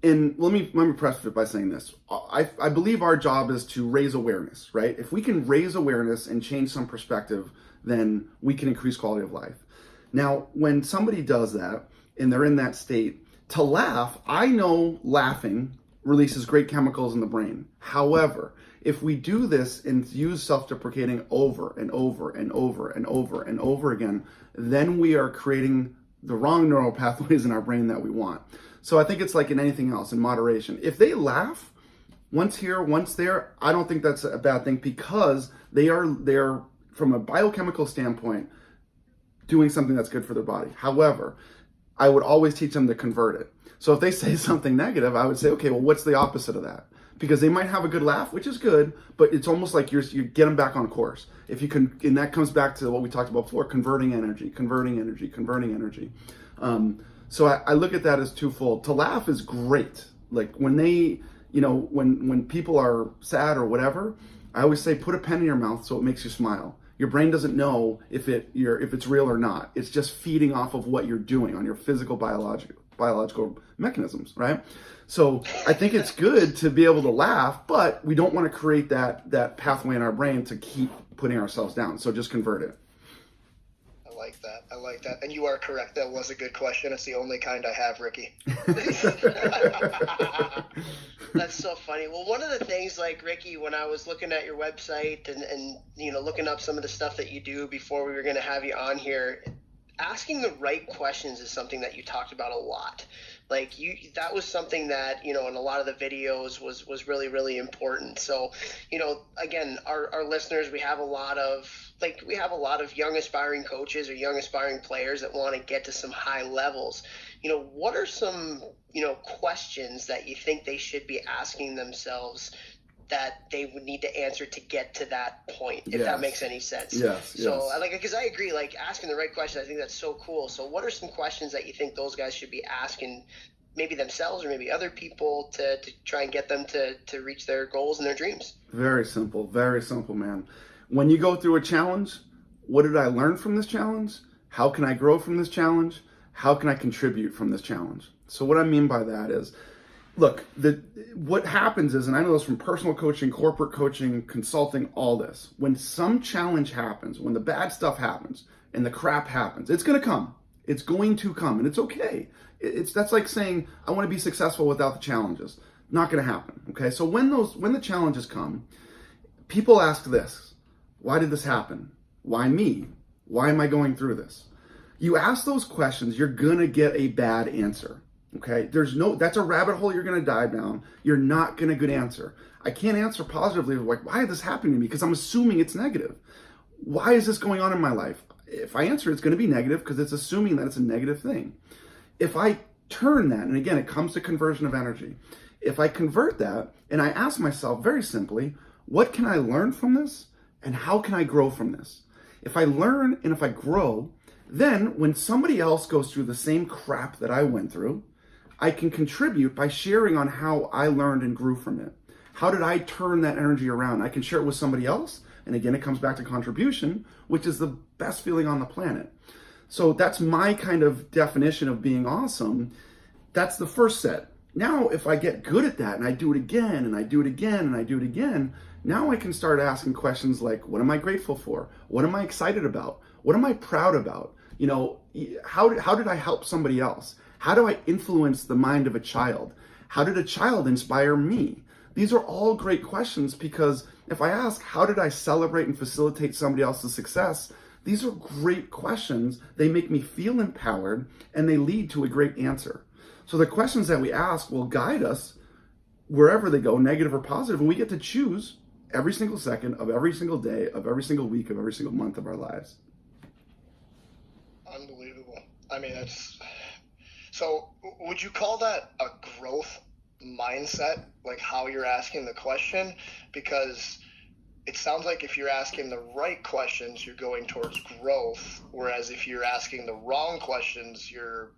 and let me preface it by saying this. I believe our job is to raise awareness, right? If we can raise awareness and change some perspective, then we can increase quality of life. Now, when somebody does that and they're in that state, to laugh, I know laughing releases great chemicals in the brain. However, if we do this and use self-deprecating over and over and over and over and over again, then we are creating the wrong neural pathways in our brain that we want. So I think it's like in anything else, in moderation. If they laugh, once here, once there, I don't think that's a bad thing, because they're from a biochemical standpoint doing something that's good for their body. However, I would always teach them to convert it. So if they say something negative, I would say, okay, well, what's the opposite of that? Because they might have a good laugh, which is good, but it's almost like you get them back on course. If you can, and that comes back to what we talked about before, converting energy. So I look at that as twofold. To laugh is great. Like when they, when people are sad or whatever, I always say put a pen in your mouth so it makes you smile. Your brain doesn't know if it's real or not. It's just feeding off of what you're doing on your physical biological mechanisms, right? So I think it's good to be able to laugh, but we don't want to create that pathway in our brain to keep putting ourselves down. So just convert it. I like that. And you are correct. That was a good question. It's the only kind I have, Ricky. That's so funny. Well, one of the things, like, Ricky, when I was looking at your website and looking up some of the stuff that you do before we were going to have you on here, asking the right questions is something that you talked about a lot. Like that was something that, in a lot of the videos was really, really important. So, again, our listeners, we have a lot of young aspiring coaches or young aspiring players that want to get to some high levels. What are some, questions that you think they should be asking themselves that they would need to answer to get to that point, if that makes any sense? Yes. So because I agree, like asking the right question, I think that's so cool. So what are some questions that you think those guys should be asking, maybe themselves or maybe other people, to try and get them to reach their goals and their dreams? Very simple, man. When you go through a challenge, what did I learn from this challenge? How can I grow from this challenge? How can I contribute from this challenge? So what I mean by that is, look, what happens is, and I know this from personal coaching, corporate coaching, consulting, all this, when some challenge happens, when the bad stuff happens and the crap happens, it's going to come. It's going to come, and it's okay. That's like saying, I want to be successful without the challenges. Not going to happen, okay? So when the challenges come, people ask this: why did this happen? Why me? Why am I going through this? You ask those questions, you're going to get a bad answer. Okay, that's a rabbit hole you're going to dive down. You're not going to get an answer. I can't answer positively, like, why did this happen to me? Because I'm assuming it's negative. Why is this going on in my life? If I answer, it's going to be negative because it's assuming that it's a negative thing. If I turn that, and again, it comes to conversion of energy. If I convert that and I ask myself very simply, what can I learn from this? And how can I grow from this? If I learn and if I grow, Then when somebody else goes through the same crap that I went through, I can contribute by sharing on how I learned and grew from it. How did I turn that energy around? I can share it with somebody else. And again, it comes back to contribution, which is the best feeling on the planet. So that's my kind of definition of being awesome. That's the first set. Now, if I get good at that and I do it again and I do it again and I do it again, now I can start asking questions like, what am I grateful for? What am I excited about? What am I proud about? You know, how did I help somebody else? How do I influence the mind of a child? How did a child inspire me? These are all great questions, because if I ask, how did I celebrate and facilitate somebody else's success? These are great questions. They make me feel empowered and they lead to a great answer. So the questions that we ask will guide us wherever they go, negative or positive, and we get to choose every single second of every single day, of every single week, of every single month of our lives. Unbelievable. I mean, so would you call that a growth mindset, like how you're asking the question? Because it sounds like if you're asking the right questions, you're going towards growth, whereas if you're asking the wrong questions, you're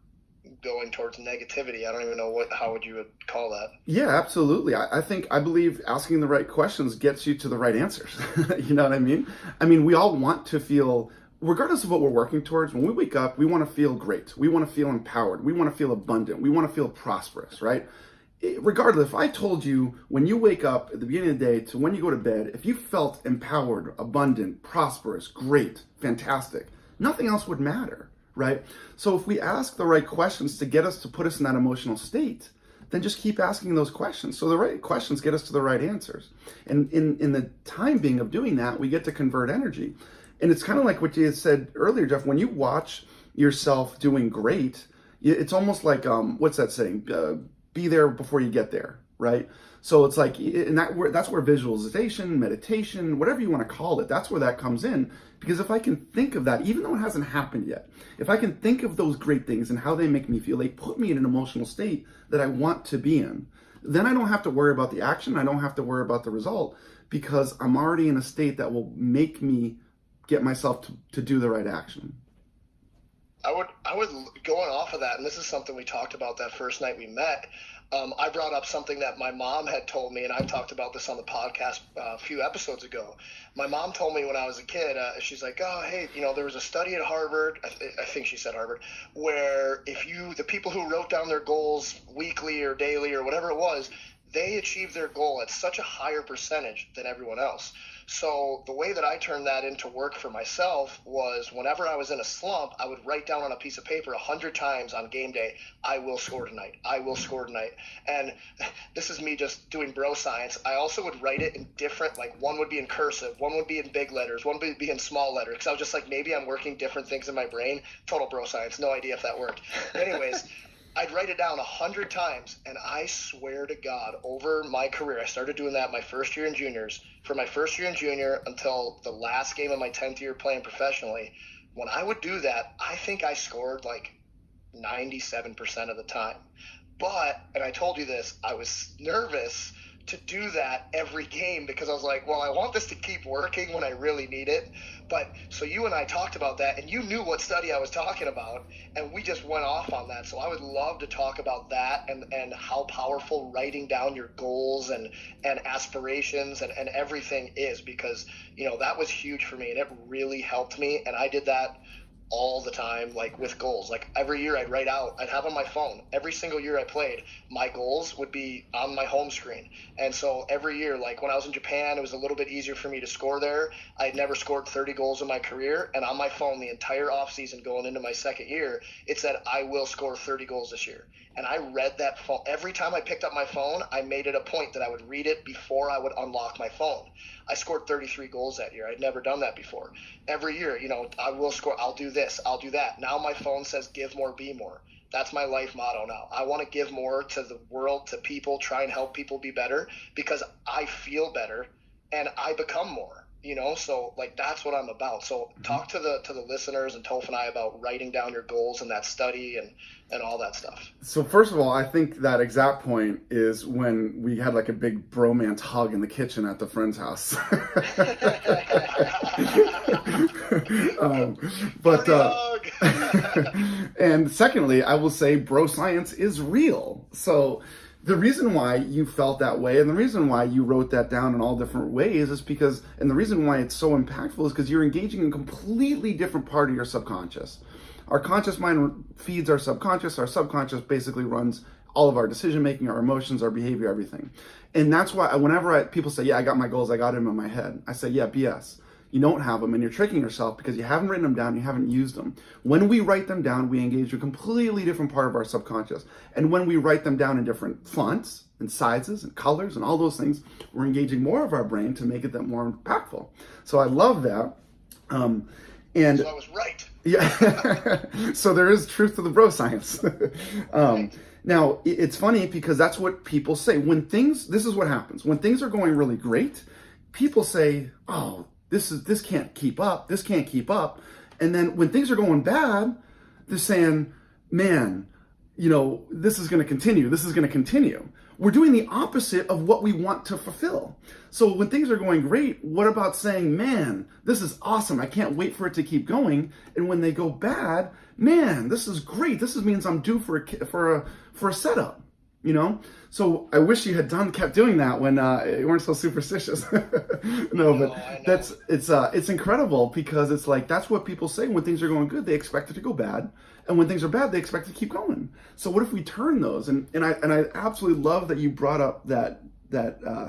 going towards negativity. I don't even know how would you call that? Yeah, absolutely. I believe asking the right questions gets you to the right answers. You know what I mean? I mean, we all want to feel, regardless of what we're working towards, when we wake up, we want to feel great. We want to feel empowered. We want to feel abundant. We want to feel prosperous, right? Regardless, if I told you when you wake up at the beginning of the day to when you go to bed, if you felt empowered, abundant, prosperous, great, fantastic, nothing else would matter, right? So if we ask the right questions to get us to put us in that emotional state, then just keep asking those questions. So the right questions get us to the right answers. And in the time being of doing that, we get to convert energy. And it's kind of like what you had said earlier, Jeff, when you watch yourself doing great, it's almost like, what's that saying? Be there before you get there, right? So it's like, and that's where visualization, meditation, whatever you want to call it, that's where that comes in. Because if I can think of that, even though it hasn't happened yet, if I can think of those great things and how they make me feel, they put me in an emotional state that I want to be in, then I don't have to worry about the action. I don't have to worry about the result, because I'm already in a state that will make me get myself to do the right action. I would going off of that, and this is something we talked about that first night we met. I brought up something that my mom had told me, and I talked about this on the podcast a few episodes ago. My mom told me when I was a kid, she's like, oh, hey, you know, there was a study at Harvard, I think she said Harvard, where the people who wrote down their goals weekly or daily or whatever it was, they achieved their goal at such a higher percentage than everyone else. So the way that I turned that into work for myself was whenever I was in a slump, I would write down on a piece of paper 100 times on game day, I will score tonight. I will score tonight. And this is me just doing bro science. I also would write it in different, like one would be in cursive, one would be in big letters, one would be in small letters. Because I was just like, maybe I'm working different things in my brain. Total bro science. No idea if that worked. But anyways, I'd write it down 100 times, and I swear to God, over my career, I started doing that my first year in juniors. For my first year in junior until the last game of my 10th year playing professionally, when I would do that, I think I scored like 97% of the time. But, and I told you this, I was nervous to do that every game because I was like, well, I want this to keep working when I really need it. But so you and I talked about that, and you knew what study I was talking about, and we just went off on that. So I would love to talk about that and how powerful writing down your goals and aspirations and everything is, because, you know, that was huge for me, and it really helped me. And I did that all the time, like with goals. Like every year I'd write out, I'd have on my phone, every single year I played, my goals would be on my home screen. And so every year, like when I was in Japan, it was a little bit easier for me to score there. I'd never scored 30 goals in my career, and on my phone the entire off season going into my second year, it said I will score 30 goals this year. And I read that phone every time I picked up my phone. I made it a point that I would read it before I would unlock my phone. I scored 33 goals that year. I'd never done that before. Every year, you know, I will score, I'll do this, I'll do that. Now my phone says give more, be more. That's my life motto now. I want to give more to the world, to people, try and help people be better, because I feel better and I become more. You know, so like that's what I'm about. So talk to the listeners and Topher and I about writing down your goals and that study and all that stuff. So first of all, I think that exact point is when we had like a big bromance hug in the kitchen at the friend's house. And secondly, I will say bro science is real. So the reason why you felt that way and the reason why you wrote that down in all different ways is because, and the reason why it's so impactful is because you're engaging in a completely different part of your subconscious. Our conscious mind feeds our subconscious basically runs all of our decision making, our emotions, our behavior, everything. And that's why whenever people say, yeah, I got my goals, I got them in my head, I say, yeah, BS. You don't have them and you're tricking yourself because you haven't written them down, you haven't used them. When we write them down, we engage a completely different part of our subconscious. And when we write them down in different fonts and sizes and colors and all those things, we're engaging more of our brain to make it that more impactful. So I love that. And so I was right. Yeah. So there is truth to the bro science. Now, it's funny because that's what people say. This is what happens. When things are going really great, people say, oh, this can't keep up. This can't keep up. And then when things are going bad, they're saying, man, this is going to continue. This is going to continue. We're doing the opposite of what we want to fulfill. So when things are going great, what about saying, man, this is awesome. I can't wait for it to keep going. And when they go bad, man, this is great. This means I'm due for a setup. So I wish you had kept doing that when you weren't so superstitious. No, but it's incredible because it's like, that's what people say when things are going good, they expect it to go bad. And when things are bad, they expect it to keep going. So what if we turn those? And I absolutely love that you brought up that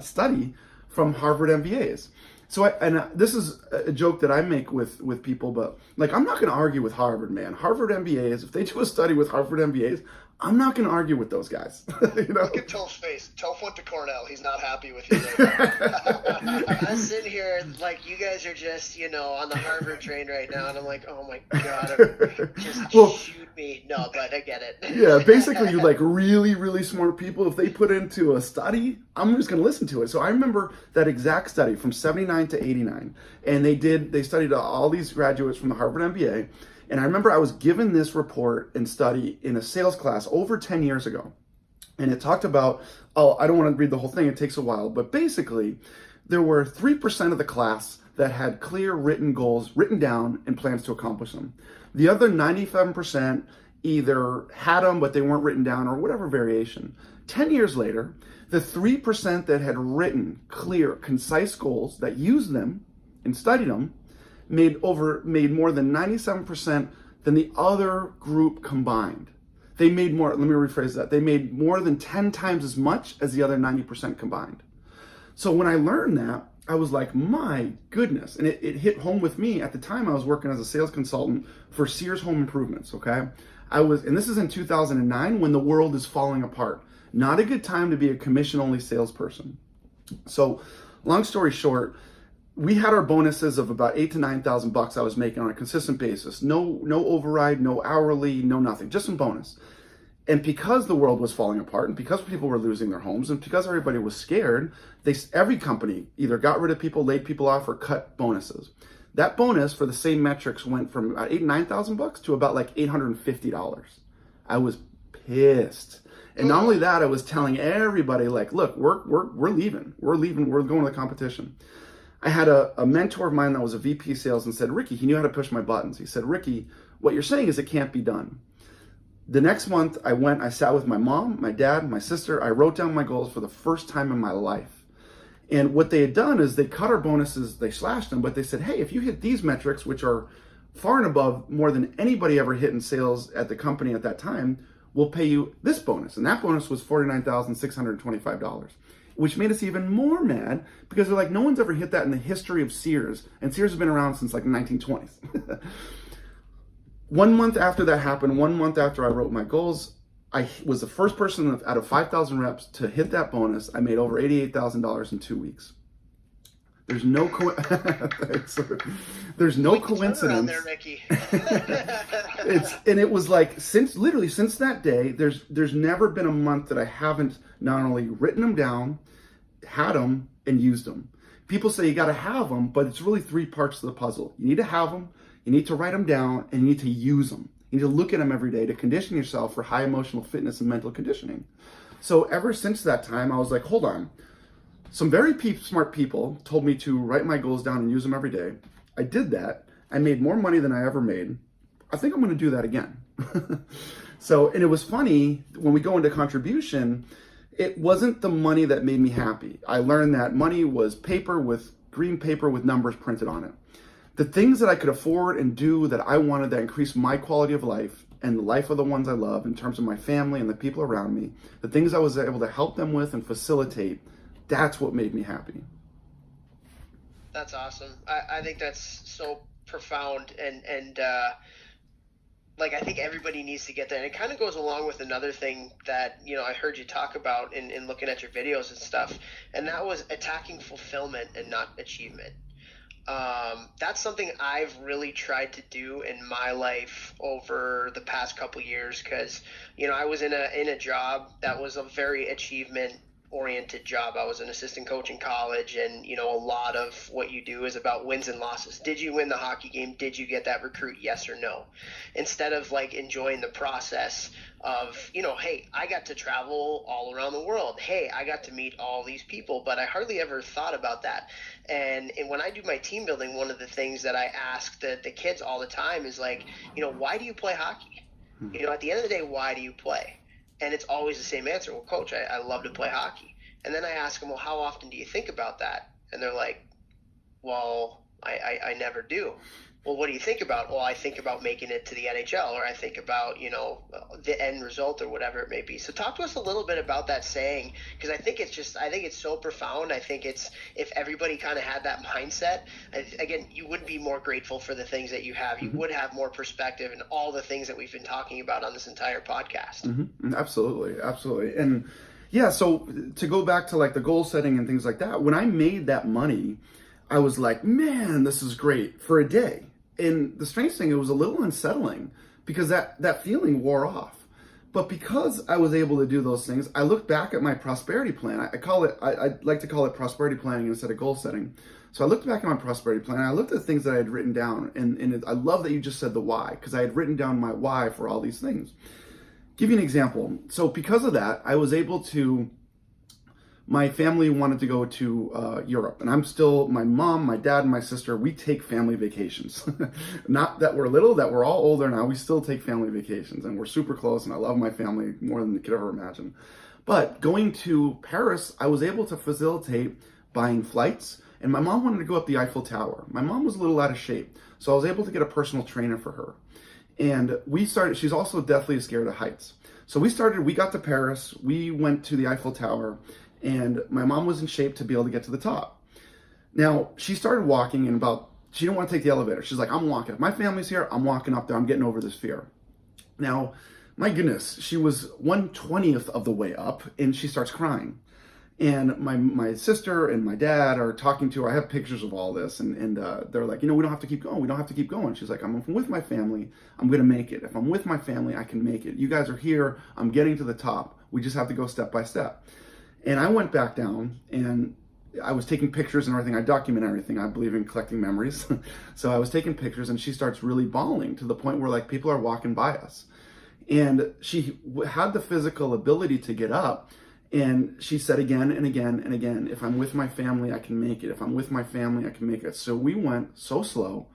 study from Harvard MBAs. So this is a joke that I make with people, but like, I'm not going to argue with Harvard, man. Harvard MBAs, if they do a study with Harvard MBAs, I'm not going to argue with those guys. Look at Toph's face. Toph went to Cornell. He's not happy with you. I'm sitting here like you guys are just, on the Harvard train right now, and I'm like, oh my God, just shoot me. No, but I get it. Yeah, basically, you like really, really smart people. If they put into a study, I'm just going to listen to it. So I remember that exact study from 79 to 89, and they studied all these graduates from the Harvard MBA. And I remember I was given this report and study in a sales class over 10 years ago. And it talked about, I don't want to read the whole thing, it takes a while, but basically there were 3% of the class that had clear written goals written down and plans to accomplish them. The other 97% either had them, but they weren't written down or whatever variation. 10 years later, the 3% that had written clear, concise goals that used them and studied them made more than 97% than the other group combined. They made more, let me rephrase that. They made more than 10 times as much as the other 90% combined. So when I learned that, I was like, my goodness. And it hit home with me. At the time, I was working as a sales consultant for Sears Home Improvements, okay? And this is in 2009 when the world is falling apart. Not a good time to be a commission-only salesperson. So long story short, we had our bonuses of about $8,000 to $9,000 I was making on a consistent basis. No override, no hourly, no nothing, just some bonus. And because the world was falling apart and because people were losing their homes and because everybody was scared, every company either got rid of people, laid people off, or cut bonuses. That bonus for the same metrics went from about $8,000 to $9,000 to about like $850. I was pissed. And not only that, I was telling everybody like, look, we're leaving. We're going to the competition. I had a mentor of mine that was a VP sales and said, Ricky, he knew how to push my buttons. He said, Ricky, what you're saying is it can't be done. The next month I sat with my mom, my dad, my sister. I wrote down my goals for the first time in my life. And what they had done is they cut our bonuses, they slashed them, but they said, hey, if you hit these metrics, which are far and above more than anybody ever hit in sales at the company at that time, we'll pay you this bonus. And that bonus was $49,625. Which made us even more mad because they're like, no one's ever hit that in the history of Sears. And Sears has been around since like the 1920s. 1 month after that happened, 1 month after I wrote my goals, I was the first person out of 5,000 reps to hit that bonus. I made over $88,000 in 2 weeks. There's no there's no coincidence. There, Ricky. And it was like since that day, there's never been a month that I haven't not only written them down, had them, and used them. People say you got to have them, but it's really 3 parts to the puzzle. You need to have them, you need to write them down, and you need to use them. You need to look at them every day to condition yourself for high emotional fitness and mental conditioning. So ever since that time, I was like, hold on. Some very smart people told me to write my goals down and use them every day. I did that. I made more money than I ever made. I think I'm going to do that again. So, and it was funny when we go into contribution, it wasn't the money that made me happy. I learned that money was green paper with numbers printed on it. The things that I could afford and do that I wanted that increased my quality of life and the life of the ones I love in terms of my family and the people around me, the things I was able to help them with and facilitate, that's what made me happy. That's awesome. I think that's so profound, and like, I think everybody needs to get that. And it kind of goes along with another thing that, I heard you talk about in looking at your videos and stuff, and that was attacking fulfillment and not achievement. That's something I've really tried to do in my life over the past couple years, because, I was in a job that was a very achievement oriented job. I was an assistant coach in college, and a lot of what you do is about wins and losses. Did you win the hockey game? Did you get that recruit? Yes or no? Instead of like enjoying the process of, hey, I got to travel all around the world. Hey, I got to meet all these people, but I hardly ever thought about that. And when I do my team building, one of the things that I ask the kids all the time is like, why do you play hockey? At the end of the day, why do you play? And it's always the same answer. Well, coach, I love to play hockey. And then I ask them, well, how often do you think about that? And they're like, well, I never do. Well, what do you think about? Well, I think about making it to the NHL, or I think about, the end result or whatever it may be. So talk to us a little bit about that saying, because I think it's so profound. I think if everybody kind of had that mindset, again, you would be more grateful for the things that you have. You would have more perspective and all the things that we've been talking about on this entire podcast. Mm-hmm. Absolutely. Absolutely. And yeah, so to go back to like the goal setting and things like that, when I made that money, I was like, man, this is great for a day. And the strange thing, it was a little unsettling because that feeling wore off. But because I was able to do those things, I looked back at my prosperity plan. I like to call it prosperity planning instead of goal setting. So I looked back at my prosperity plan. And I looked at the things that I had written down. And I love that you just said the why, because I had written down my why for all these things. Give you an example. So because of that, I was able to, my family wanted to go to Europe, and my mom, my dad, and my sister, we take family vacations. Not that we're little, that we're all older now, we still take family vacations, and we're super close, and I love my family more than you could ever imagine. But going to Paris, I was able to facilitate buying flights, and my mom wanted to go up the Eiffel Tower. My mom was a little out of shape, so I was able to get a personal trainer for her. And she's also deathly scared of heights. So we got to Paris, we went to the Eiffel Tower, and my mom was in shape to be able to get to the top. Now, she started walking, and she didn't want to take the elevator. She's like, I'm walking. If my family's here, I'm walking up there. I'm getting over this fear. Now, my goodness, she was 1/20th of the way up, and she starts crying. And my sister and my dad are talking to her. I have pictures of all this, and they're like, we don't have to keep going. We don't have to keep going. She's like, I'm with my family. I'm going to make it. If I'm with my family, I can make it. You guys are here. I'm getting to the top. We just have to go step by step. And I went back down, and I was taking pictures and everything. I document everything. I believe in collecting memories. So I was taking pictures, and she starts really bawling to the point where like people are walking by us. And she had the physical ability to get up. And she said again and again and again, if I'm with my family, I can make it. If I'm with my family, I can make it. So we went so slow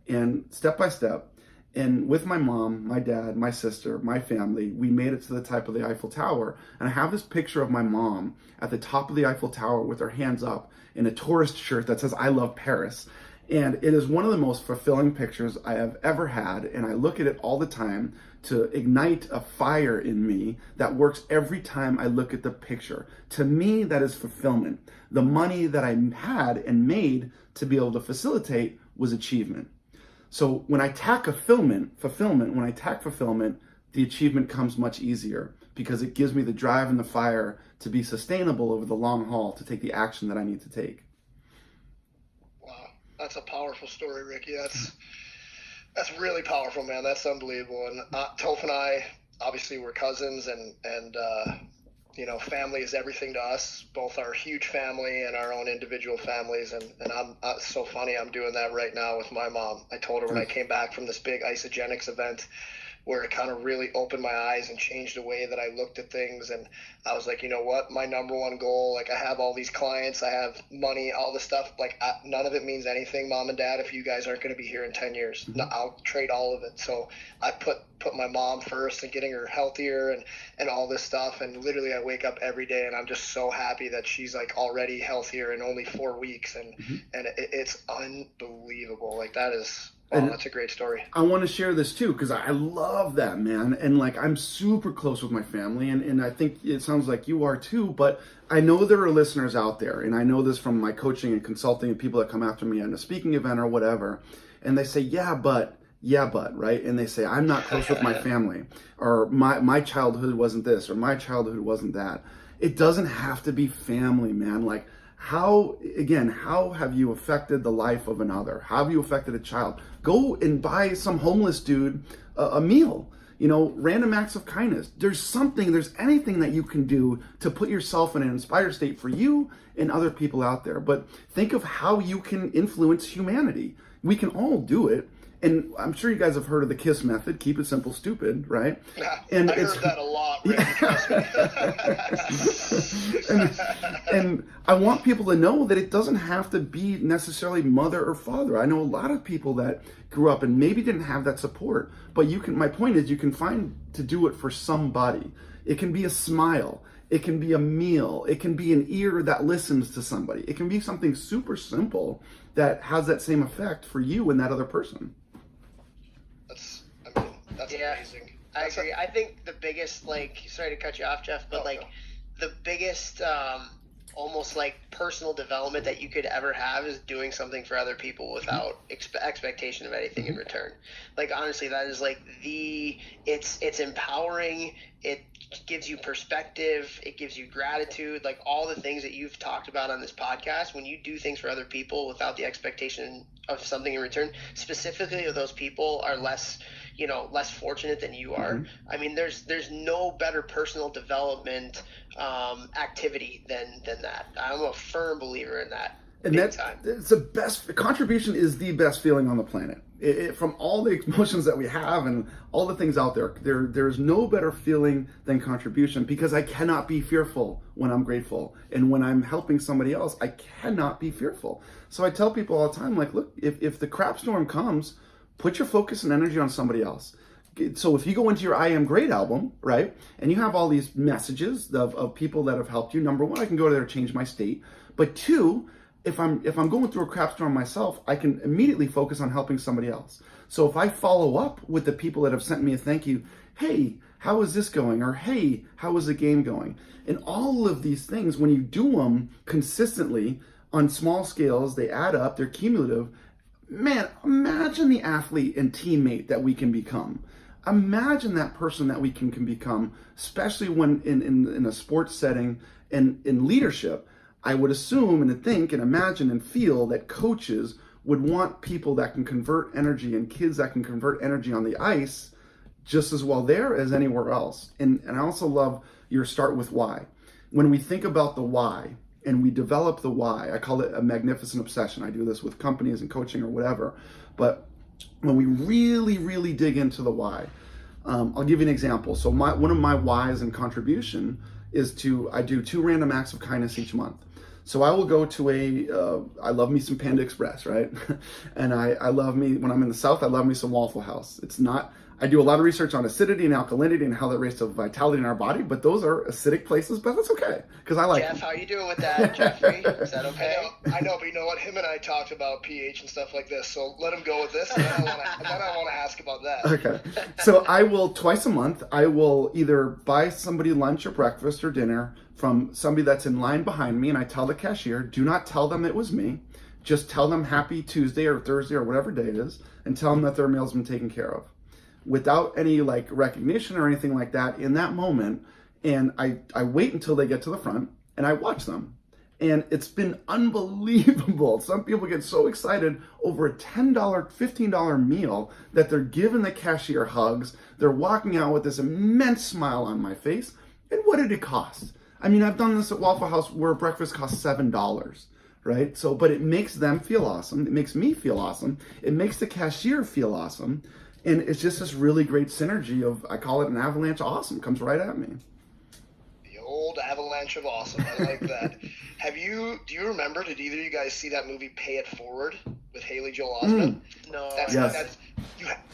and step by step. And with my mom, my dad, my sister, my family, we made it to the top of the Eiffel Tower. And I have this picture of my mom at the top of the Eiffel Tower with her hands up in a tourist shirt that says, I love Paris. And it is one of the most fulfilling pictures I have ever had. And I look at it all the time to ignite a fire in me that works every time I look at the picture. To me, that is fulfillment. The money that I had and made to be able to facilitate was achievement. So when I tack fulfillment, the achievement comes much easier because it gives me the drive and the fire to be sustainable over the long haul, to take the action that I need to take. Wow, that's a powerful story, Ricky. That's really powerful, man. That's unbelievable. And Toph and I, obviously, we're cousins, and family is everything to us, both our huge family and our own individual families. And it's so funny, I'm doing that right now with my mom. I told her when I came back from this big Isogenics event where it kind of really opened my eyes and changed the way that I looked at things. And I was like, you know what, my number one goal, like I have all these clients, I have money, all this stuff, like none of it means anything, mom and dad, if you guys aren't going to be here in 10 years. Mm-hmm. No, I'll trade all of it. So I put my mom first and getting her healthier and all this stuff. And literally I wake up every day and I'm just so happy that she's like already healthier in only 4 weeks. And, Mm-hmm. and it's unbelievable. Like that is, oh, that's a great story. I want to share this too, because I love that, man. And like, I'm super close with my family, and I think it sounds like you are too, but I know there are listeners out there, and I know this from my coaching and consulting and people that come after me at a speaking event or whatever, and they say, yeah, but, right? And they say, I'm not close with my family, or my childhood wasn't this, or my childhood wasn't that. It doesn't have to be family, man. Like, how have you affected the life of another? How have you affected a child? Go and buy some homeless dude a meal. You know, random acts of kindness. There's anything that you can do to put yourself in an inspired state for you and other people out there. But think of how you can influence humanity. We can all do it. And I'm sure you guys have heard of the KISS method, keep it simple, stupid, right? Yeah, and I heard that a lot. and I want people to know that it doesn't have to be necessarily mother or father. I know a lot of people that grew up and maybe didn't have that support, but my point is you can find to do it for somebody. It can be a smile. It can be a meal. It can be an ear that listens to somebody. It can be something super simple that has that same effect for you and that other person. That's amazing. I agree. I think the biggest, like, sorry to cut you off, Jeff, but the biggest almost like personal development that you could ever have is doing something for other people without expectation of anything in return. Like, honestly, that is like it's empowering. It gives you perspective. It gives you gratitude. Like all the things that you've talked about on this podcast, when you do things for other people without the expectation of something in return, specifically if those people are less fortunate than you are. Mm-hmm. I mean, there's no better personal development activity than that. I'm a firm believer in that. And it's the best contribution is the best feeling on the planet. From all the emotions that we have and all the things out there's no better feeling than contribution, because I cannot be fearful when I'm grateful. And when I'm helping somebody else, I cannot be fearful. So I tell people all the time, like, look, if the crap storm comes, put your focus and energy on somebody else. So if you go into your I Am Great album, right, and you have all these messages of people that have helped you, number one, I can go there and change my state. But two, if I'm going through a crap storm myself, I can immediately focus on helping somebody else. So if I follow up with the people that have sent me a thank you, hey, how is this going? Or hey, how is the game going? And all of these things, when you do them consistently on small scales, they add up, they're cumulative. Man, imagine the athlete and teammate that we can become. Imagine that person that we can become, especially when in a sports setting and in leadership. I would assume and think and imagine and feel that coaches would want people that can convert energy and kids that can convert energy on the ice just as well there as anywhere else. And I also love your start with why. When we think about the why and we develop the why, I call it a magnificent obsession. I do this with companies and coaching or whatever. But when we really, really dig into the why, I'll give you an example. So one of my whys and contribution is I do 2 random acts of kindness each month. So I will go to I love me some Panda Express, right? And I love me, when I'm in the South, I love me some Waffle House. I do a lot of research on acidity and alkalinity and how that relates to vitality in our body, but those are acidic places, but that's okay, because I like Jeff, them. How you doing with that, Jeffrey? Is that okay? I know, but you know what? Him and I talked about pH and stuff like this, so let him go with this, and then I want to ask about that. Okay. So I will, twice a month, I will either buy somebody lunch or breakfast or dinner from somebody that's in line behind me, and I tell the cashier, do not tell them it was me. Just tell them happy Tuesday or Thursday or whatever day it is, and tell them that their meal's been taken care of, without any like recognition or anything like that in that moment. And I wait until they get to the front and I watch them. And it's been unbelievable. Some people get so excited over a $10, $15 meal that they're giving the cashier hugs. They're walking out with this immense smile on my face. And what did it cost? I mean, I've done this at Waffle House where breakfast costs $7, right? So, but it makes them feel awesome. It makes me feel awesome. It makes the cashier feel awesome. And it's just this really great synergy of, I call it an avalanche of awesome, comes right at me. The old avalanche of awesome. I like that. Do you remember, did either of you guys see that movie Pay It Forward with Haley Joel Osment? No. Yes.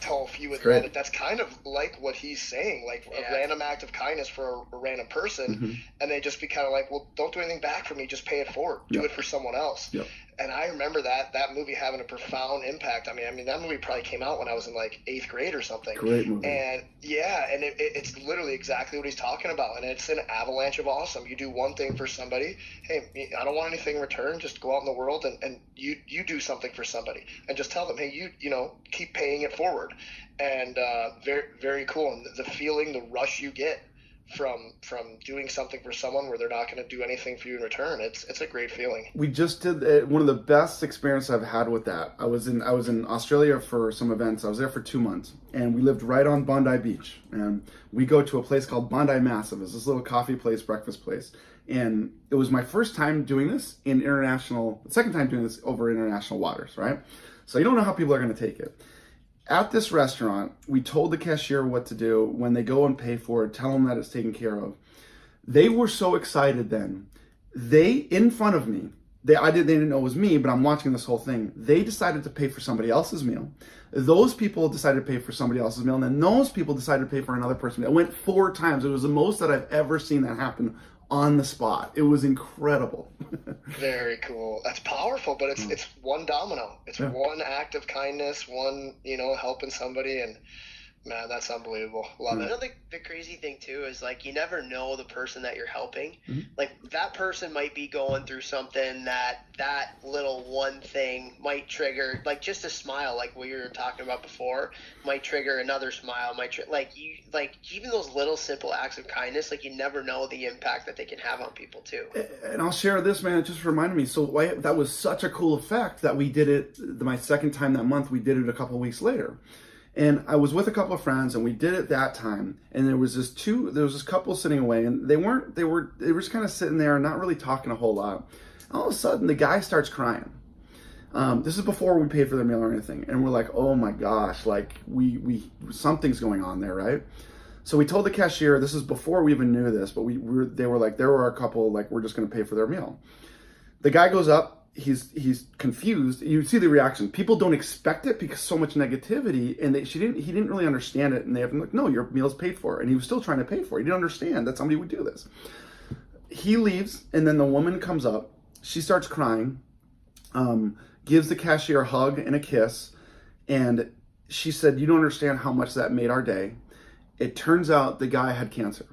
Toph, you would Great. love it. That's kind of like what he's saying, like a random act of kindness for a random person, and they just be kind of like, well, don't do anything back for me, just pay it forward. Do it for someone else. Yep. And I remember that movie having a profound impact. I mean, that movie probably came out when I was in like 8th grade or something. Great movie. And it's literally exactly what he's talking about. And it's an avalanche of awesome. You do one thing for somebody. Hey, I don't want anything in return. Just go out in the world and you do something for somebody. And just tell them, hey, you keep paying it forward. And very, very cool. And the feeling, the rush you get from doing something for someone where they're not going to do anything for you in return, it's a great feeling. We just did one of the best experiences I've had with that. I was in Australia for some events. I was there for 2 months, and we lived right on Bondi Beach. And we go to a place called Bondi Massive. It's this little coffee place, breakfast place. And it was my first time doing this second time doing this over international waters, right? So you don't know how people are going to take it. At this restaurant, we told the cashier what to do when they go and pay for it, tell them that it's taken care of. They were so excited then. In front of me, they didn't know it was me, but I'm watching this whole thing. They decided to pay for somebody else's meal. Those people decided to pay for somebody else's meal, and then those people decided to pay for another person's meal. It went 4 times. It was the most that I've ever seen that happen on the spot. It was incredible. Very cool. That's powerful, but it's one domino. It's one act of kindness, one, helping somebody, and man, that's unbelievable. Love it. The crazy thing too is like you never know the person that you're helping. Like that person might be going through something that little one thing might trigger, like just a smile, like we were talking about before, might trigger another smile, even those little simple acts of kindness, like you never know the impact that they can have on people too. And I'll share this, man. It just reminded me. So that was such a cool effect that we did it my second time that month. We did it a couple of weeks later. And I was with a couple of friends, and we did it that time. And there was this couple sitting away, and they were just kind of sitting there, not really talking a whole lot. All of a sudden, the guy starts crying. This is before we paid for their meal or anything, and we're like, oh my gosh, like we something's going on there, right? So we told the cashier. This is before we even knew this, but they were like, there were a couple, like, we're just going to pay for their meal. The guy goes up. He's confused. You see the reaction. People don't expect it because so much negativity, and he didn't really understand it. And they have been like, no, your meal's paid for, and he was still trying to pay for it. He didn't understand that somebody would do this. He leaves, and then the woman comes up. She starts crying, gives the cashier a hug and a kiss, and she said, "You don't understand how much that made our day." It turns out the guy had cancer.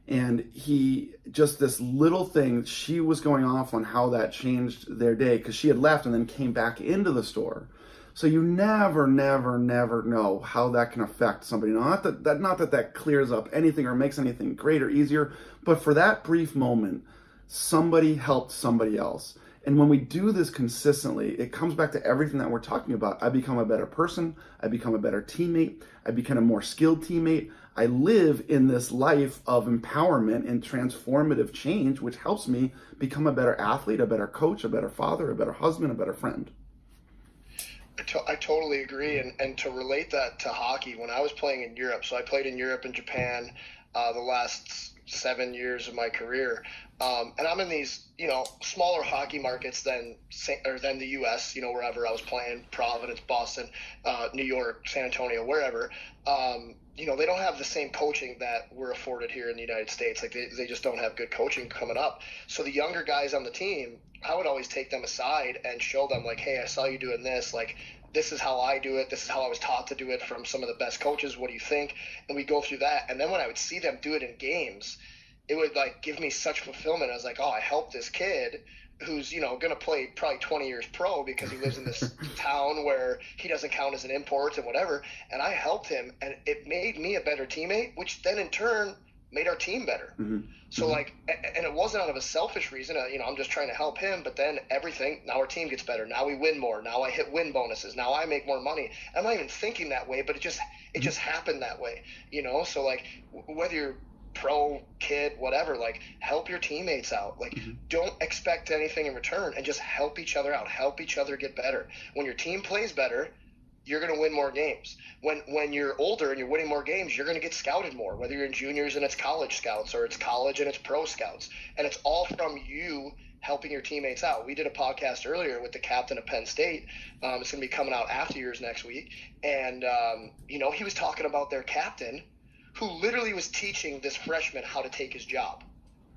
And this little thing, she was going off on how that changed their day because she had left and then came back into the store. So you never, never, never know how that can affect somebody. Not that clears up anything or makes anything great or easier, but for that brief moment, somebody helped somebody else. And when we do this consistently, it comes back to everything that we're talking about. I become a better person. I become a better teammate. I become a more skilled teammate. I live in this life of empowerment and transformative change, which helps me become a better athlete, a better coach, a better father, a better husband, a better friend. I totally agree. And to relate that to hockey, when I was playing in Europe, so I played in Europe and Japan the last 7 years of my career. And I'm in these, smaller hockey markets than the U.S., wherever I was playing, Providence, Boston, New York, San Antonio, wherever. They don't have the same coaching that we're afforded here in the United States. Like they just don't have good coaching coming up. So the younger guys on the team, I would always take them aside and show them like, hey, I saw you doing this. Like, this is how I do it. This is how I was taught to do it from some of the best coaches. What do you think? And we go through that. And then when I would see them do it in games, it would like give me such fulfillment. I was like, oh, I helped this kid who's, going to play probably 20 years pro because he lives in this town where he doesn't count as an import and whatever. And I helped him, and it made me a better teammate, which then in turn made our team better. Mm-hmm. So like, and it wasn't out of a selfish reason, I'm just trying to help him, but then now our team gets better. Now we win more. Now I hit win bonuses. Now I make more money. I'm not even thinking that way, but it just happened that way, So like, whether you're pro, kid, whatever, like help your teammates out. Like don't expect anything in return and just help each other out. Help each other get better. When your team plays better, you're going to win more games. When you're older and you're winning more games, you're going to get scouted more, whether you're in juniors and it's college scouts, or it's college and it's pro scouts. And it's all from you helping your teammates out. We did a podcast earlier with the captain of Penn State. It's going to be coming out after yours next week. And, he was talking about their captain who literally was teaching this freshman how to take his job.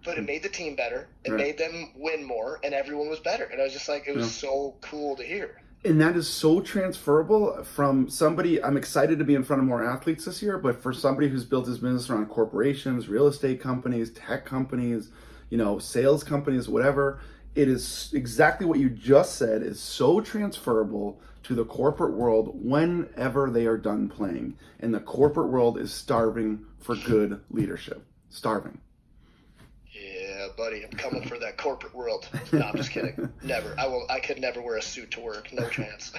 But it made the team better. It made them win more, and everyone was better. And I was just like, it was so cool to hear. And that is so transferable from somebody. I'm excited to be in front of more athletes this year, but for somebody who's built his business around corporations, real estate companies, tech companies, sales companies, whatever, it is exactly what you just said is so transferable to the corporate world whenever they are done playing. And the corporate world is starving for good leadership. Starving. Yeah, buddy, I'm coming for that corporate world. No, I'm just kidding. Never. I could never wear a suit to work. No chance.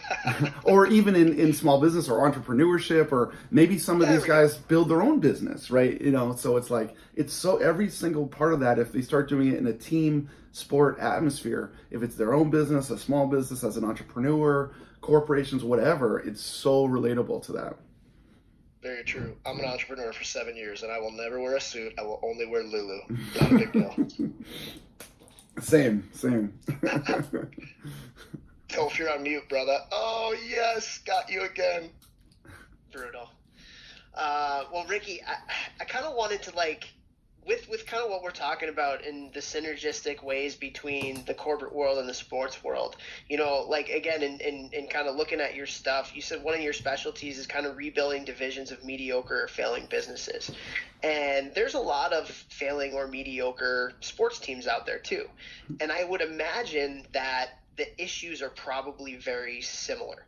Or even in small business or entrepreneurship, or maybe some of these guys build their own business, right? So it's like, it's so every single part of that, if they start doing it in a team sport atmosphere, if it's their own business, a small business, as an entrepreneur, corporations, whatever, it's so relatable to that. Very true. I'm an entrepreneur for 7 years, and I will never wear a suit. I will only wear Lulu. Not a big deal. Same. Topher, you're on mute, brother. Oh, yes. Got you again. Brutal. Well, Ricky, I kind of wanted to, with kind of what we're talking about in the synergistic ways between the corporate world and the sports world, again, in kind of looking at your stuff, you said one of your specialties is kind of rebuilding divisions of mediocre or failing businesses. And there's a lot of failing or mediocre sports teams out there too. And I would imagine that the issues are probably very similar,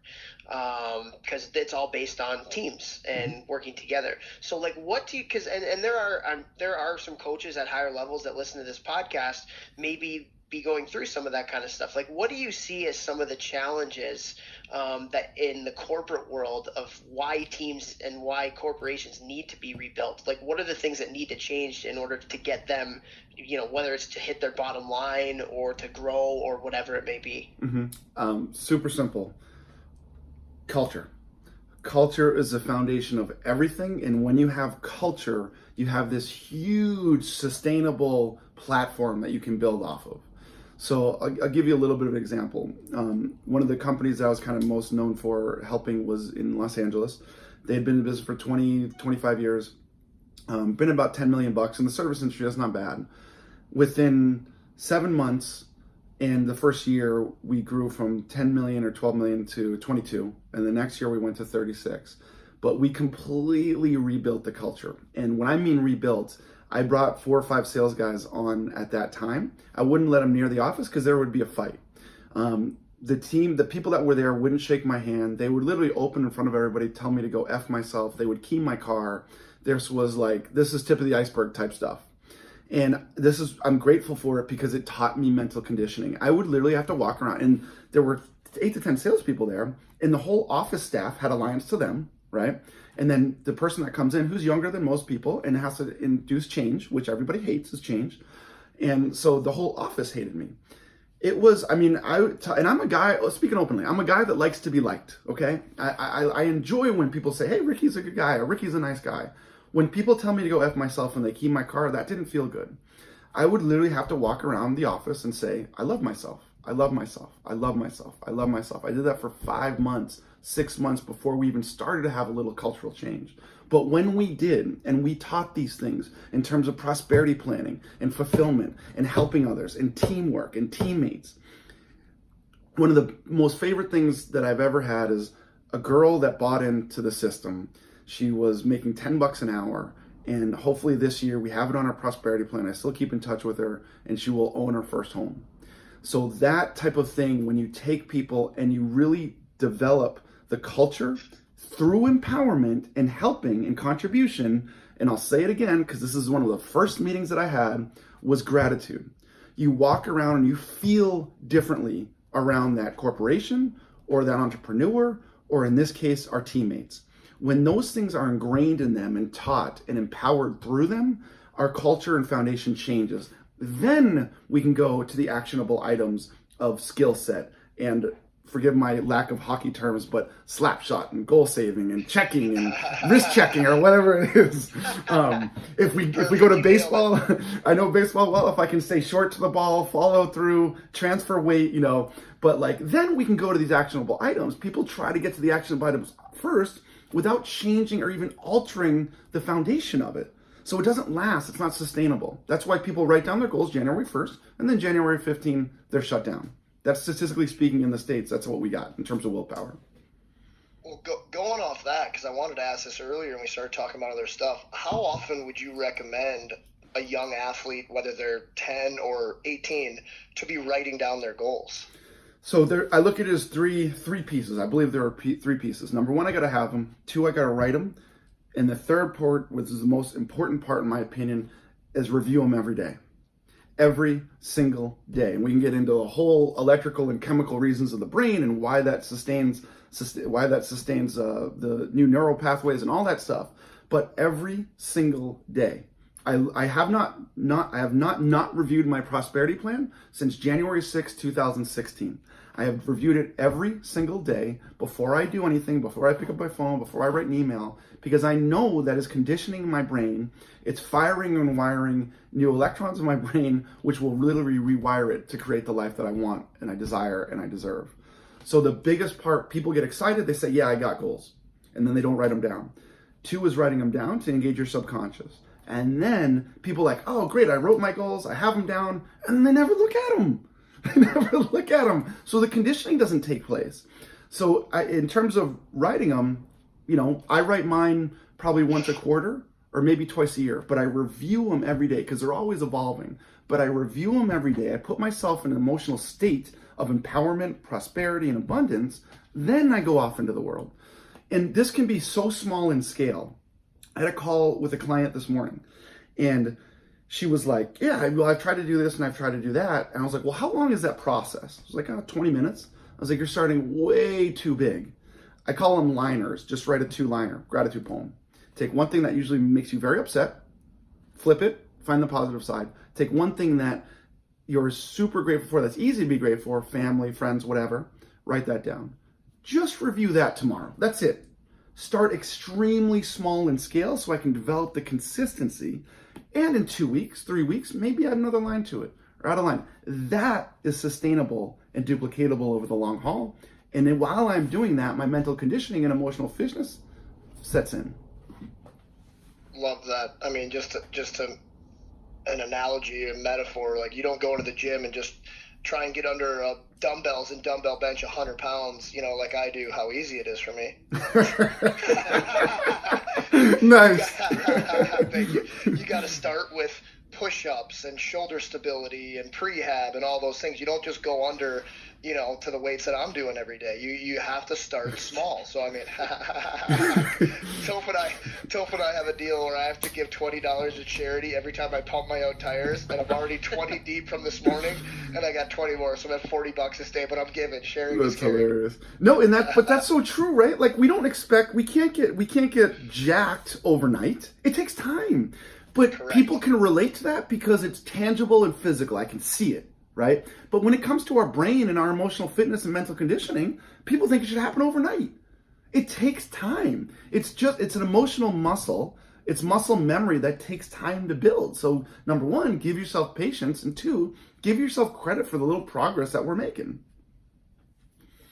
because it's all based on teams and working together. So what do you, because and there are some coaches at higher levels that listen to this podcast, maybe be going through some of that kind of stuff. What do you see as some of the challenges that in the corporate world of why teams and why corporations need to be rebuilt? What are the things that need to change in order to get them, whether it's to hit their bottom line or to grow or whatever it may be? Super simple. Culture is the foundation of everything. And when you have culture, you have this huge sustainable platform that you can build off of. So I'll give you a little bit of an example. One of the companies that I was kind of most known for helping was in Los Angeles. They had been in business for 25 years, been about $10 million in the service industry. That's not bad. Within 7 months, and the first year we grew from 10 million or 12 million to 22. And the next year we went to 36. But we completely rebuilt the culture. And when I mean rebuilt, I brought 4 or 5 sales guys on at that time. I wouldn't let them near the office because there would be a fight. The people that were there wouldn't shake my hand. They would literally open in front of everybody, tell me to go F myself. They would key my car. This was this is tip of the iceberg type stuff. And I'm grateful for it because it taught me mental conditioning. I would literally have to walk around, and there were 8 to 10 salespeople there, and the whole office staff had alliance to them, right? And then the person that comes in who's younger than most people and has to induce change, which everybody hates is change. And so the whole office hated me. It was, and I'm a guy, speaking openly, I'm a guy that likes to be liked, okay? I enjoy when people say, hey, Ricky's a good guy, or Ricky's a nice guy. When people tell me to go F myself and they key my car, that didn't feel good. I would literally have to walk around the office and say, I love myself. I love myself. I love myself. I love myself. I did that for 5 months, 6 months before we even started to have a little cultural change. But when we did, and we taught these things in terms of prosperity planning and fulfillment and helping others and teamwork and teammates, one of the most favorite things that I've ever had is a girl that bought into the system. She was making $10 an hour, and hopefully this year we have it on our prosperity plan. I still keep in touch with her, and she will own her first home. So that type of thing, when you take people and you really develop the culture through empowerment and helping and contribution, and I'll say it again because this is one of the first meetings that I had, was gratitude. You walk around and you feel differently around that corporation or that entrepreneur, or in this case, our teammates. When those things are ingrained in them and taught and empowered through them, our culture and foundation changes. Then we can go to the actionable items of skill set and forgive my lack of hockey terms, but slap shot and goal saving and checking and wrist checking or whatever it is. If we go to baseball, I know baseball well. If I can stay short to the ball, follow through, transfer weight, but like then we can go to these actionable items. People try to get to the actionable items first without changing or even altering the foundation of it. So it doesn't last. It's not sustainable. That's why people write down their goals January 1st, and then January 15, they're shut down. That's statistically speaking in the States, that's what we got in terms of willpower. Well, going off that, because I wanted to ask this earlier when we started talking about other stuff, how often would you recommend a young athlete, whether they're 10 or 18, to be writing down their goals? So I look at it as three pieces. I believe there are three pieces. Number one, I got to have them. Two, I got to write them. And the third part, which is the most important part in my opinion, is review them every day. Every single day. And we can get into the whole electrical and chemical reasons of the brain and why that sustains the new neural pathways and all that stuff. But every single day. I have not reviewed my prosperity plan since January 6, 2016. I have reviewed it every single day before I do anything, before I pick up my phone, before I write an email, because I know that is conditioning my brain. It's firing and wiring new electrons in my brain, which will literally rewire it to create the life that I want and I desire and I deserve. So the biggest part, people get excited. They say, yeah, I got goals. And then they don't write them down. Two is writing them down to engage your subconscious. And then people are like, oh, great, I wrote my goals, I have them down, and they never look at them. They never look at them. So the conditioning doesn't take place. So in terms of writing them, I write mine probably once a quarter or maybe twice a year, but I review them every day because they're always evolving. But I review them every day. I put myself in an emotional state of empowerment, prosperity, and abundance. Then I go off into the world. And this can be so small in scale. I had a call with a client this morning, and she was like, yeah, I've tried to do this and I've tried to do that. And I was like, well, how long is that process? I was like, 20 minutes. I was like, you're starting way too big. I call them liners. Just write a 2-liner gratitude poem. Take one thing that usually makes you very upset, flip it, find the positive side. Take one thing that you're super grateful for, that's easy to be grateful for, family, friends, whatever, write that down. Just review that tomorrow. That's it. Start extremely small in scale so I can develop the consistency. And in 2 weeks, 3 weeks, maybe add another line to it or add a line. That is sustainable and duplicatable over the long haul. And then while I'm doing that, my mental conditioning and emotional fitness sets in. Love that. I mean, just to an analogy, a metaphor, like you don't go into the gym and just try and get under dumbbells and dumbbell bench 100 pounds, like I do, how easy it is for me. Nice. Thank you. You got to start with push-ups and shoulder stability and prehab and all those things. You don't just go under, to the weights that I'm doing every day. You have to start small. So, I mean, Topher and I have a deal where I have to give $20 to charity every time I pump my own tires, and I'm already 20 deep from this morning, and I got 20 more, so I'm at $40 a day, but I'm giving. Sharing That's is caring. hilarious. No, but that's so true, right? Like we can't get jacked overnight. It takes time. But Correct. People can relate to that because it's tangible and physical. I can see it, right? But when it comes to our brain and our emotional fitness and mental conditioning, people think it should happen overnight. It takes time. It's an emotional muscle. It's muscle memory that takes time to build. So number one, give yourself patience. And two, give yourself credit for the little progress that we're making.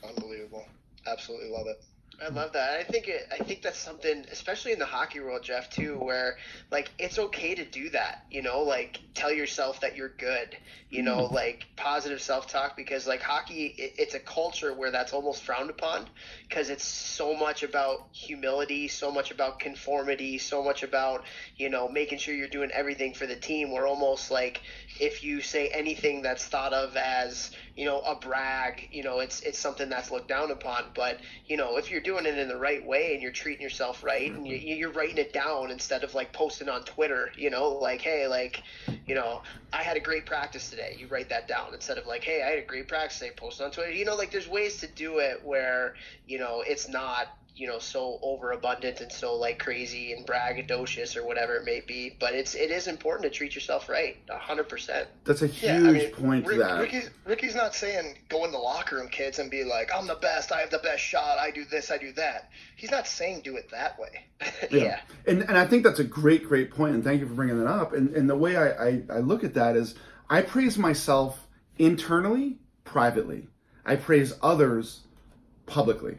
Unbelievable. Absolutely love it. I love that. I think that's something, especially in the hockey world, Jeff, too, where like it's okay to do that. Like tell yourself that you're good. Like positive self-talk, because like hockey, it's a culture where that's almost frowned upon because it's so much about humility, so much about conformity, so much about making sure you're doing everything for the team. We're almost like if you say anything that's thought of as a brag, it's something that's looked down upon. But if you're doing it in the right way and you're treating yourself right and you're writing it down instead of like posting on Twitter, like, hey, like, I had a great practice today. You write that down instead of like, hey, I had a great practice today, post on Twitter. Like there's ways to do it where, it's not, so overabundant and so like crazy and braggadocious or whatever it may be. But it is important to treat yourself right, 100%. That's a huge point to that. Ricky's not saying go in the locker room, kids, and be like, I'm the best, I have the best shot, I do this, I do that. He's not saying do it that way. Yeah. And I think that's a great point, and thank you for bringing that up. And the way I look at that is I praise myself internally, privately. I praise others publicly.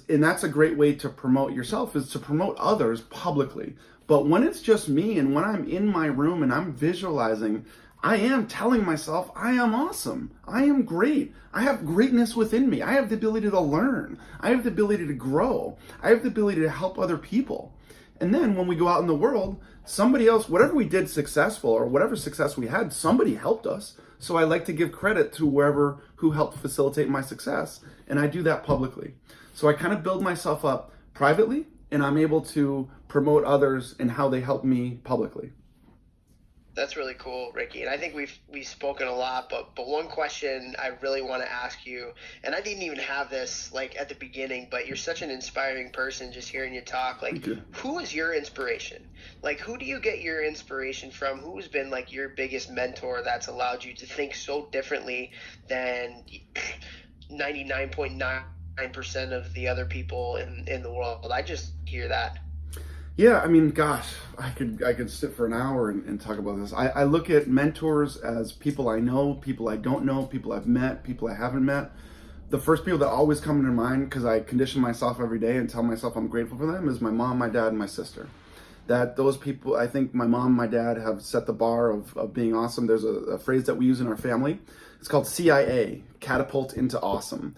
And that's a great way to promote yourself, is to promote others publicly. But when it's just me and when I'm in my room and I'm visualizing, I am telling myself, I am awesome. I am great. I have greatness within me. I have the ability to learn. I have the ability to grow. I have the ability to help other people. And then when we go out in the world, somebody else, whatever we did successful or whatever success we had, somebody helped us. So I like to give credit to who helped facilitate my success. And I do that publicly. So I kind of build myself up privately, and I'm able to promote others and how they help me publicly. That's really cool, Ricky. And I think we've spoken a lot, but one question I really want to ask you, and I didn't even have this like at the beginning, but you're such an inspiring person just hearing you talk. Like, who is your inspiration? Like, who do you get your inspiration from? Who's been like your biggest mentor that's allowed you to think so differently than 99.9% of the other people in the world? I just hear that. Yeah, I mean, gosh, I could sit for an hour and talk about this. I look at mentors as people I know, people I don't know, people I've met, people I haven't met. The first people that always come into mind, because I condition myself every day and tell myself I'm grateful for them, is my mom, my dad, and my sister. That those people, I think my mom and my dad have set the bar of being awesome. There's a phrase that we use in our family. It's called CIA, catapult into awesome.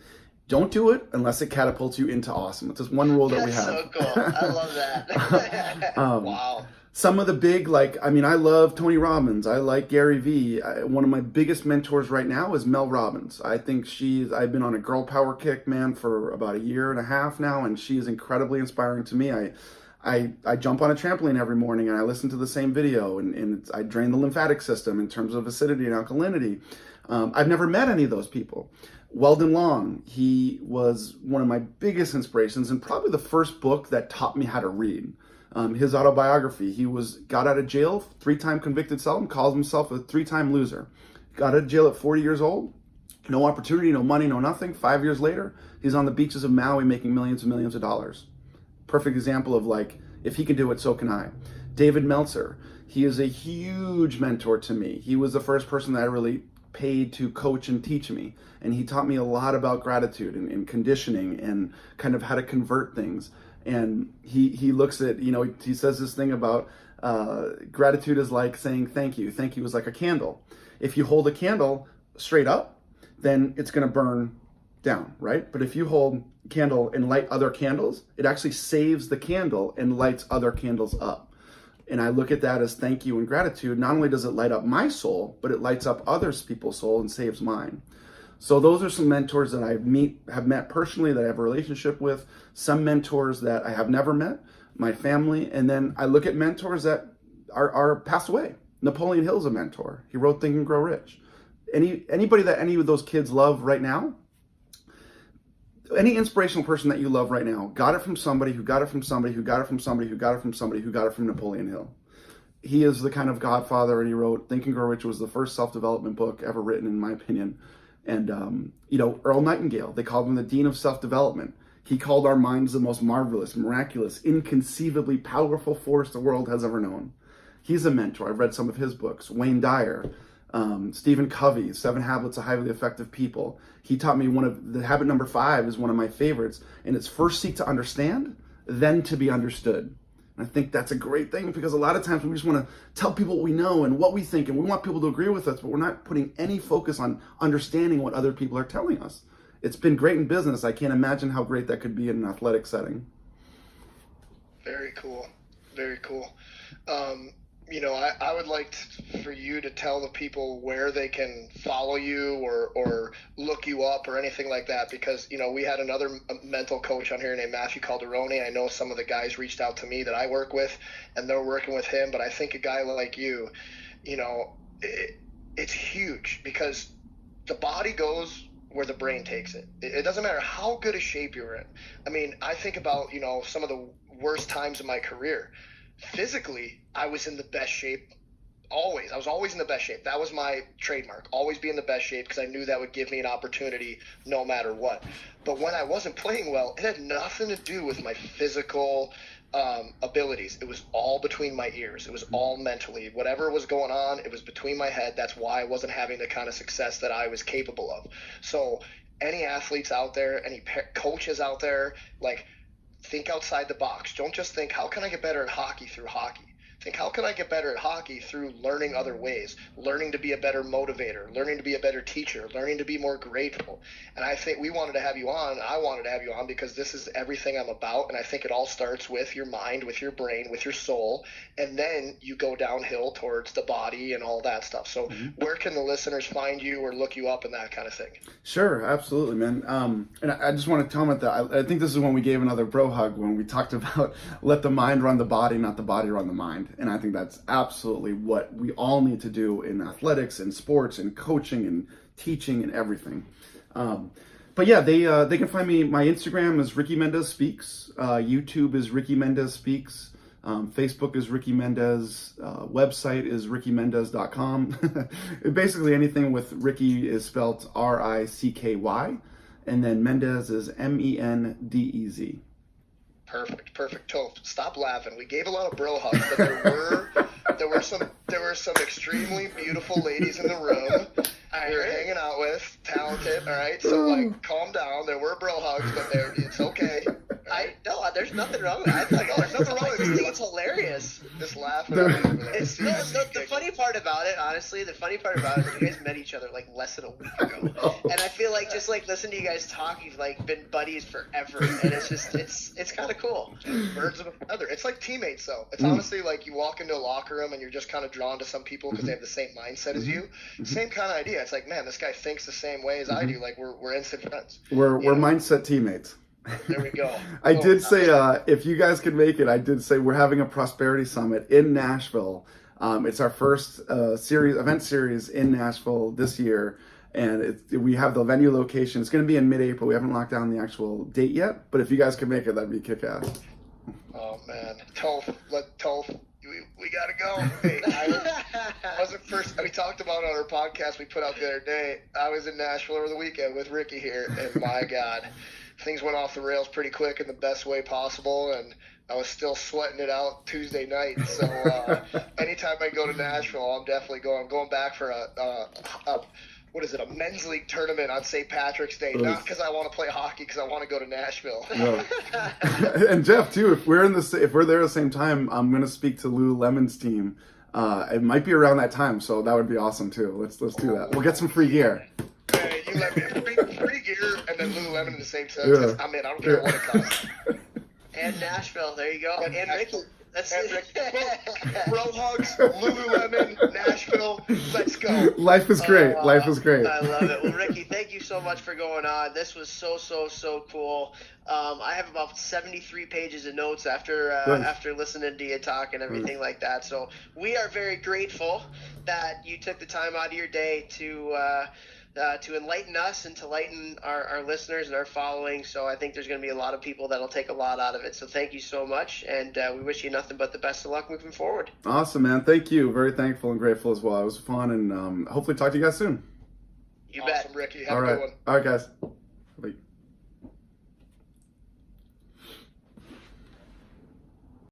Don't do it unless it catapults you into awesome. It's just one rule that we have. That's so cool. I love that. Wow. Some of the big, I love Tony Robbins. I like Gary Vee. One of my biggest mentors right now is Mel Robbins. I think I've been on a girl power kick, man, for about a year and a half now, and she is incredibly inspiring to me. I jump on a trampoline every morning and I listen to the same video, and I drain the lymphatic system in terms of acidity and alkalinity. I've never met any of those people. Weldon Long, he was one of my biggest inspirations and probably the first book that taught me how to read. His autobiography, he got out of jail, 3-time convicted felon, calls himself a 3-time loser. Got out of jail at 40 years old, no opportunity, no money, no nothing. 5 years later, he's on the beaches of Maui making millions and millions of dollars. Perfect example of if he can do it, so can I. David Meltzer, he is a huge mentor to me. He was the first person that I really paid to coach and teach me. And he taught me a lot about gratitude and conditioning and kind of how to convert things. And he looks at, he says this thing about gratitude is like saying thank you. Thank you is like a candle. If you hold a candle straight up, then it's going to burn down, right? But if you hold a candle and light other candles, it actually saves the candle and lights other candles up. And I look at that as thank you and gratitude. Not only does it light up my soul, but it lights up other people's soul and saves mine. So those are some mentors that I have met personally, that I have a relationship with. Some mentors that I have never met, my family. And then I look at mentors that are passed away. Napoleon Hill's a mentor. He wrote Think and Grow Rich. Anybody that any of those kids love right now, any inspirational person that you love right now, got it from somebody who got it from somebody who got it from somebody who got it from somebody who got it from Napoleon Hill. He is the kind of godfather, and he wrote Think and Grow Rich, was the first self-development book ever written, in my opinion. And, Earl Nightingale, they called him the Dean of Self-Development. He called our minds the most marvelous, miraculous, inconceivably powerful force the world has ever known. He's a mentor. I've read some of his books. Wayne Dyer, Stephen Covey, 7 Habits of Highly Effective People. He taught me the habit number 5 is one of my favorites, and it's first seek to understand, then to be understood. And I think that's a great thing, because a lot of times we just want to tell people what we know and what we think, and we want people to agree with us, but we're not putting any focus on understanding what other people are telling us. It's been great in business. I can't imagine how great that could be in an athletic setting. Very cool. Very cool. I would like for you to tell the people where they can follow you or look you up or anything like that, because, we had another mental coach on here named Matthew Calderoni. I know some of the guys reached out to me that I work with, and they're working with him, but I think a guy like you, it's huge, because the body goes where the brain takes it. It doesn't matter how good a shape you're in. I mean, I think about, some of the worst times in my career. Physically, I was in the best shape always. I was always in the best shape. That was my trademark, always be in the best shape, because I knew that would give me an opportunity no matter what. But when I wasn't playing well, it had nothing to do with my physical abilities. It was all between my ears. It was all mentally. Whatever was going on, it was between my head. That's why I wasn't having the kind of success that I was capable of. So any athletes out there, any coaches out there, like, think outside the box. Don't just think, how can I get better at hockey through hockey? Think, how can I get better at hockey through learning other ways, learning to be a better motivator, learning to be a better teacher, learning to be more grateful. And I think we wanted to have you on. I wanted to have you on because this is everything I'm about. And I think it all starts with your mind, with your brain, with your soul. And then you go downhill towards the body and all that stuff. So where can the listeners find you or look you up and that kind of thing? Sure, absolutely, man. And I just want to comment that I think this is when we gave another bro hug, when we talked about let the mind run the body, not the body run the mind. And I think that's absolutely what we all need to do in athletics and sports and coaching and teaching and everything. But yeah, they can find me. My Instagram is Ricky Mendez Speaks. YouTube is Ricky Mendez Speaks. Facebook is Ricky Mendez. Website is rickymendez.com. Basically anything with Ricky is spelled R-I-C-K-Y. And then Mendez is M-E-N-D-E-Z. Perfect. Toph, stop laughing. We gave a lot of bro hugs, but there were some extremely beautiful ladies in the room we were hanging out with, talented. All right, so calm down. There were bro hugs, but it's okay. Right? There's nothing wrong with it. I think there's nothing wrong with it. I think it's hilarious. Just laughing. It's the funny part about it, honestly. The funny part about it is you guys met each other like less than a week ago, and I feel like just like listening to you guys talk, you've like been buddies forever, and it's just it's kind of cool. Birds of a feather. It's like teammates, though. It's honestly like you walk into a locker room and you're just kind of drawn to some people because they have the same mindset as you. Same kind of idea. It's like, man, this guy thinks the same way as I do. Like we're instant friends. We're mindset teammates. There we go. I did say, if you guys can make it, I did say we're having a prosperity summit in Nashville. It's our first event series in Nashville this year. And we have the venue location. It's going to be in mid-April. We haven't locked down the actual date yet. But if you guys can make it, that'd be kick-ass. Oh, man. Toph, we got to go. Hey, I wasn't first. We talked about it on our podcast we put out the other day. I was in Nashville over the weekend with Ricky here. And my God, things went off the rails pretty quick in the best way possible. And I was still sweating it out Tuesday night. So anytime I go to Nashville, I'm definitely going. I'm going back for a men's league tournament on St. Patrick's Day. Not because I want to play hockey, because I want to go to Nashville. No. And Jeff, too, if we're there at the same time, I'm going to speak to Lululemon's team. It might be around that time, so that would be awesome too. Let's do that. We'll get some free gear. Hey, you let me free gear and then Lululemon in the same sentence. I'm in. I don't care what it costs. And Nashville, there you go. And Ricky. Bro hugs, Lululemon, Nashville, let's go. Life is great. Life is great. I love it. Well, Ricky, thank you so much for going on. This was so cool. I have about 73 pages of notes after listening to you talk and everything like that. So we are very grateful that you took the time out of your day to enlighten us and to enlighten our listeners and our following. So I think there's going to be a lot of people that'll take a lot out of it. So thank you so much, and we wish you nothing but the best of luck moving forward. Awesome, man. Thank you. Very thankful and grateful as well. It was fun, and hopefully talk to you guys soon. You bet. Awesome, Ricky. Have a good one. All right, guys.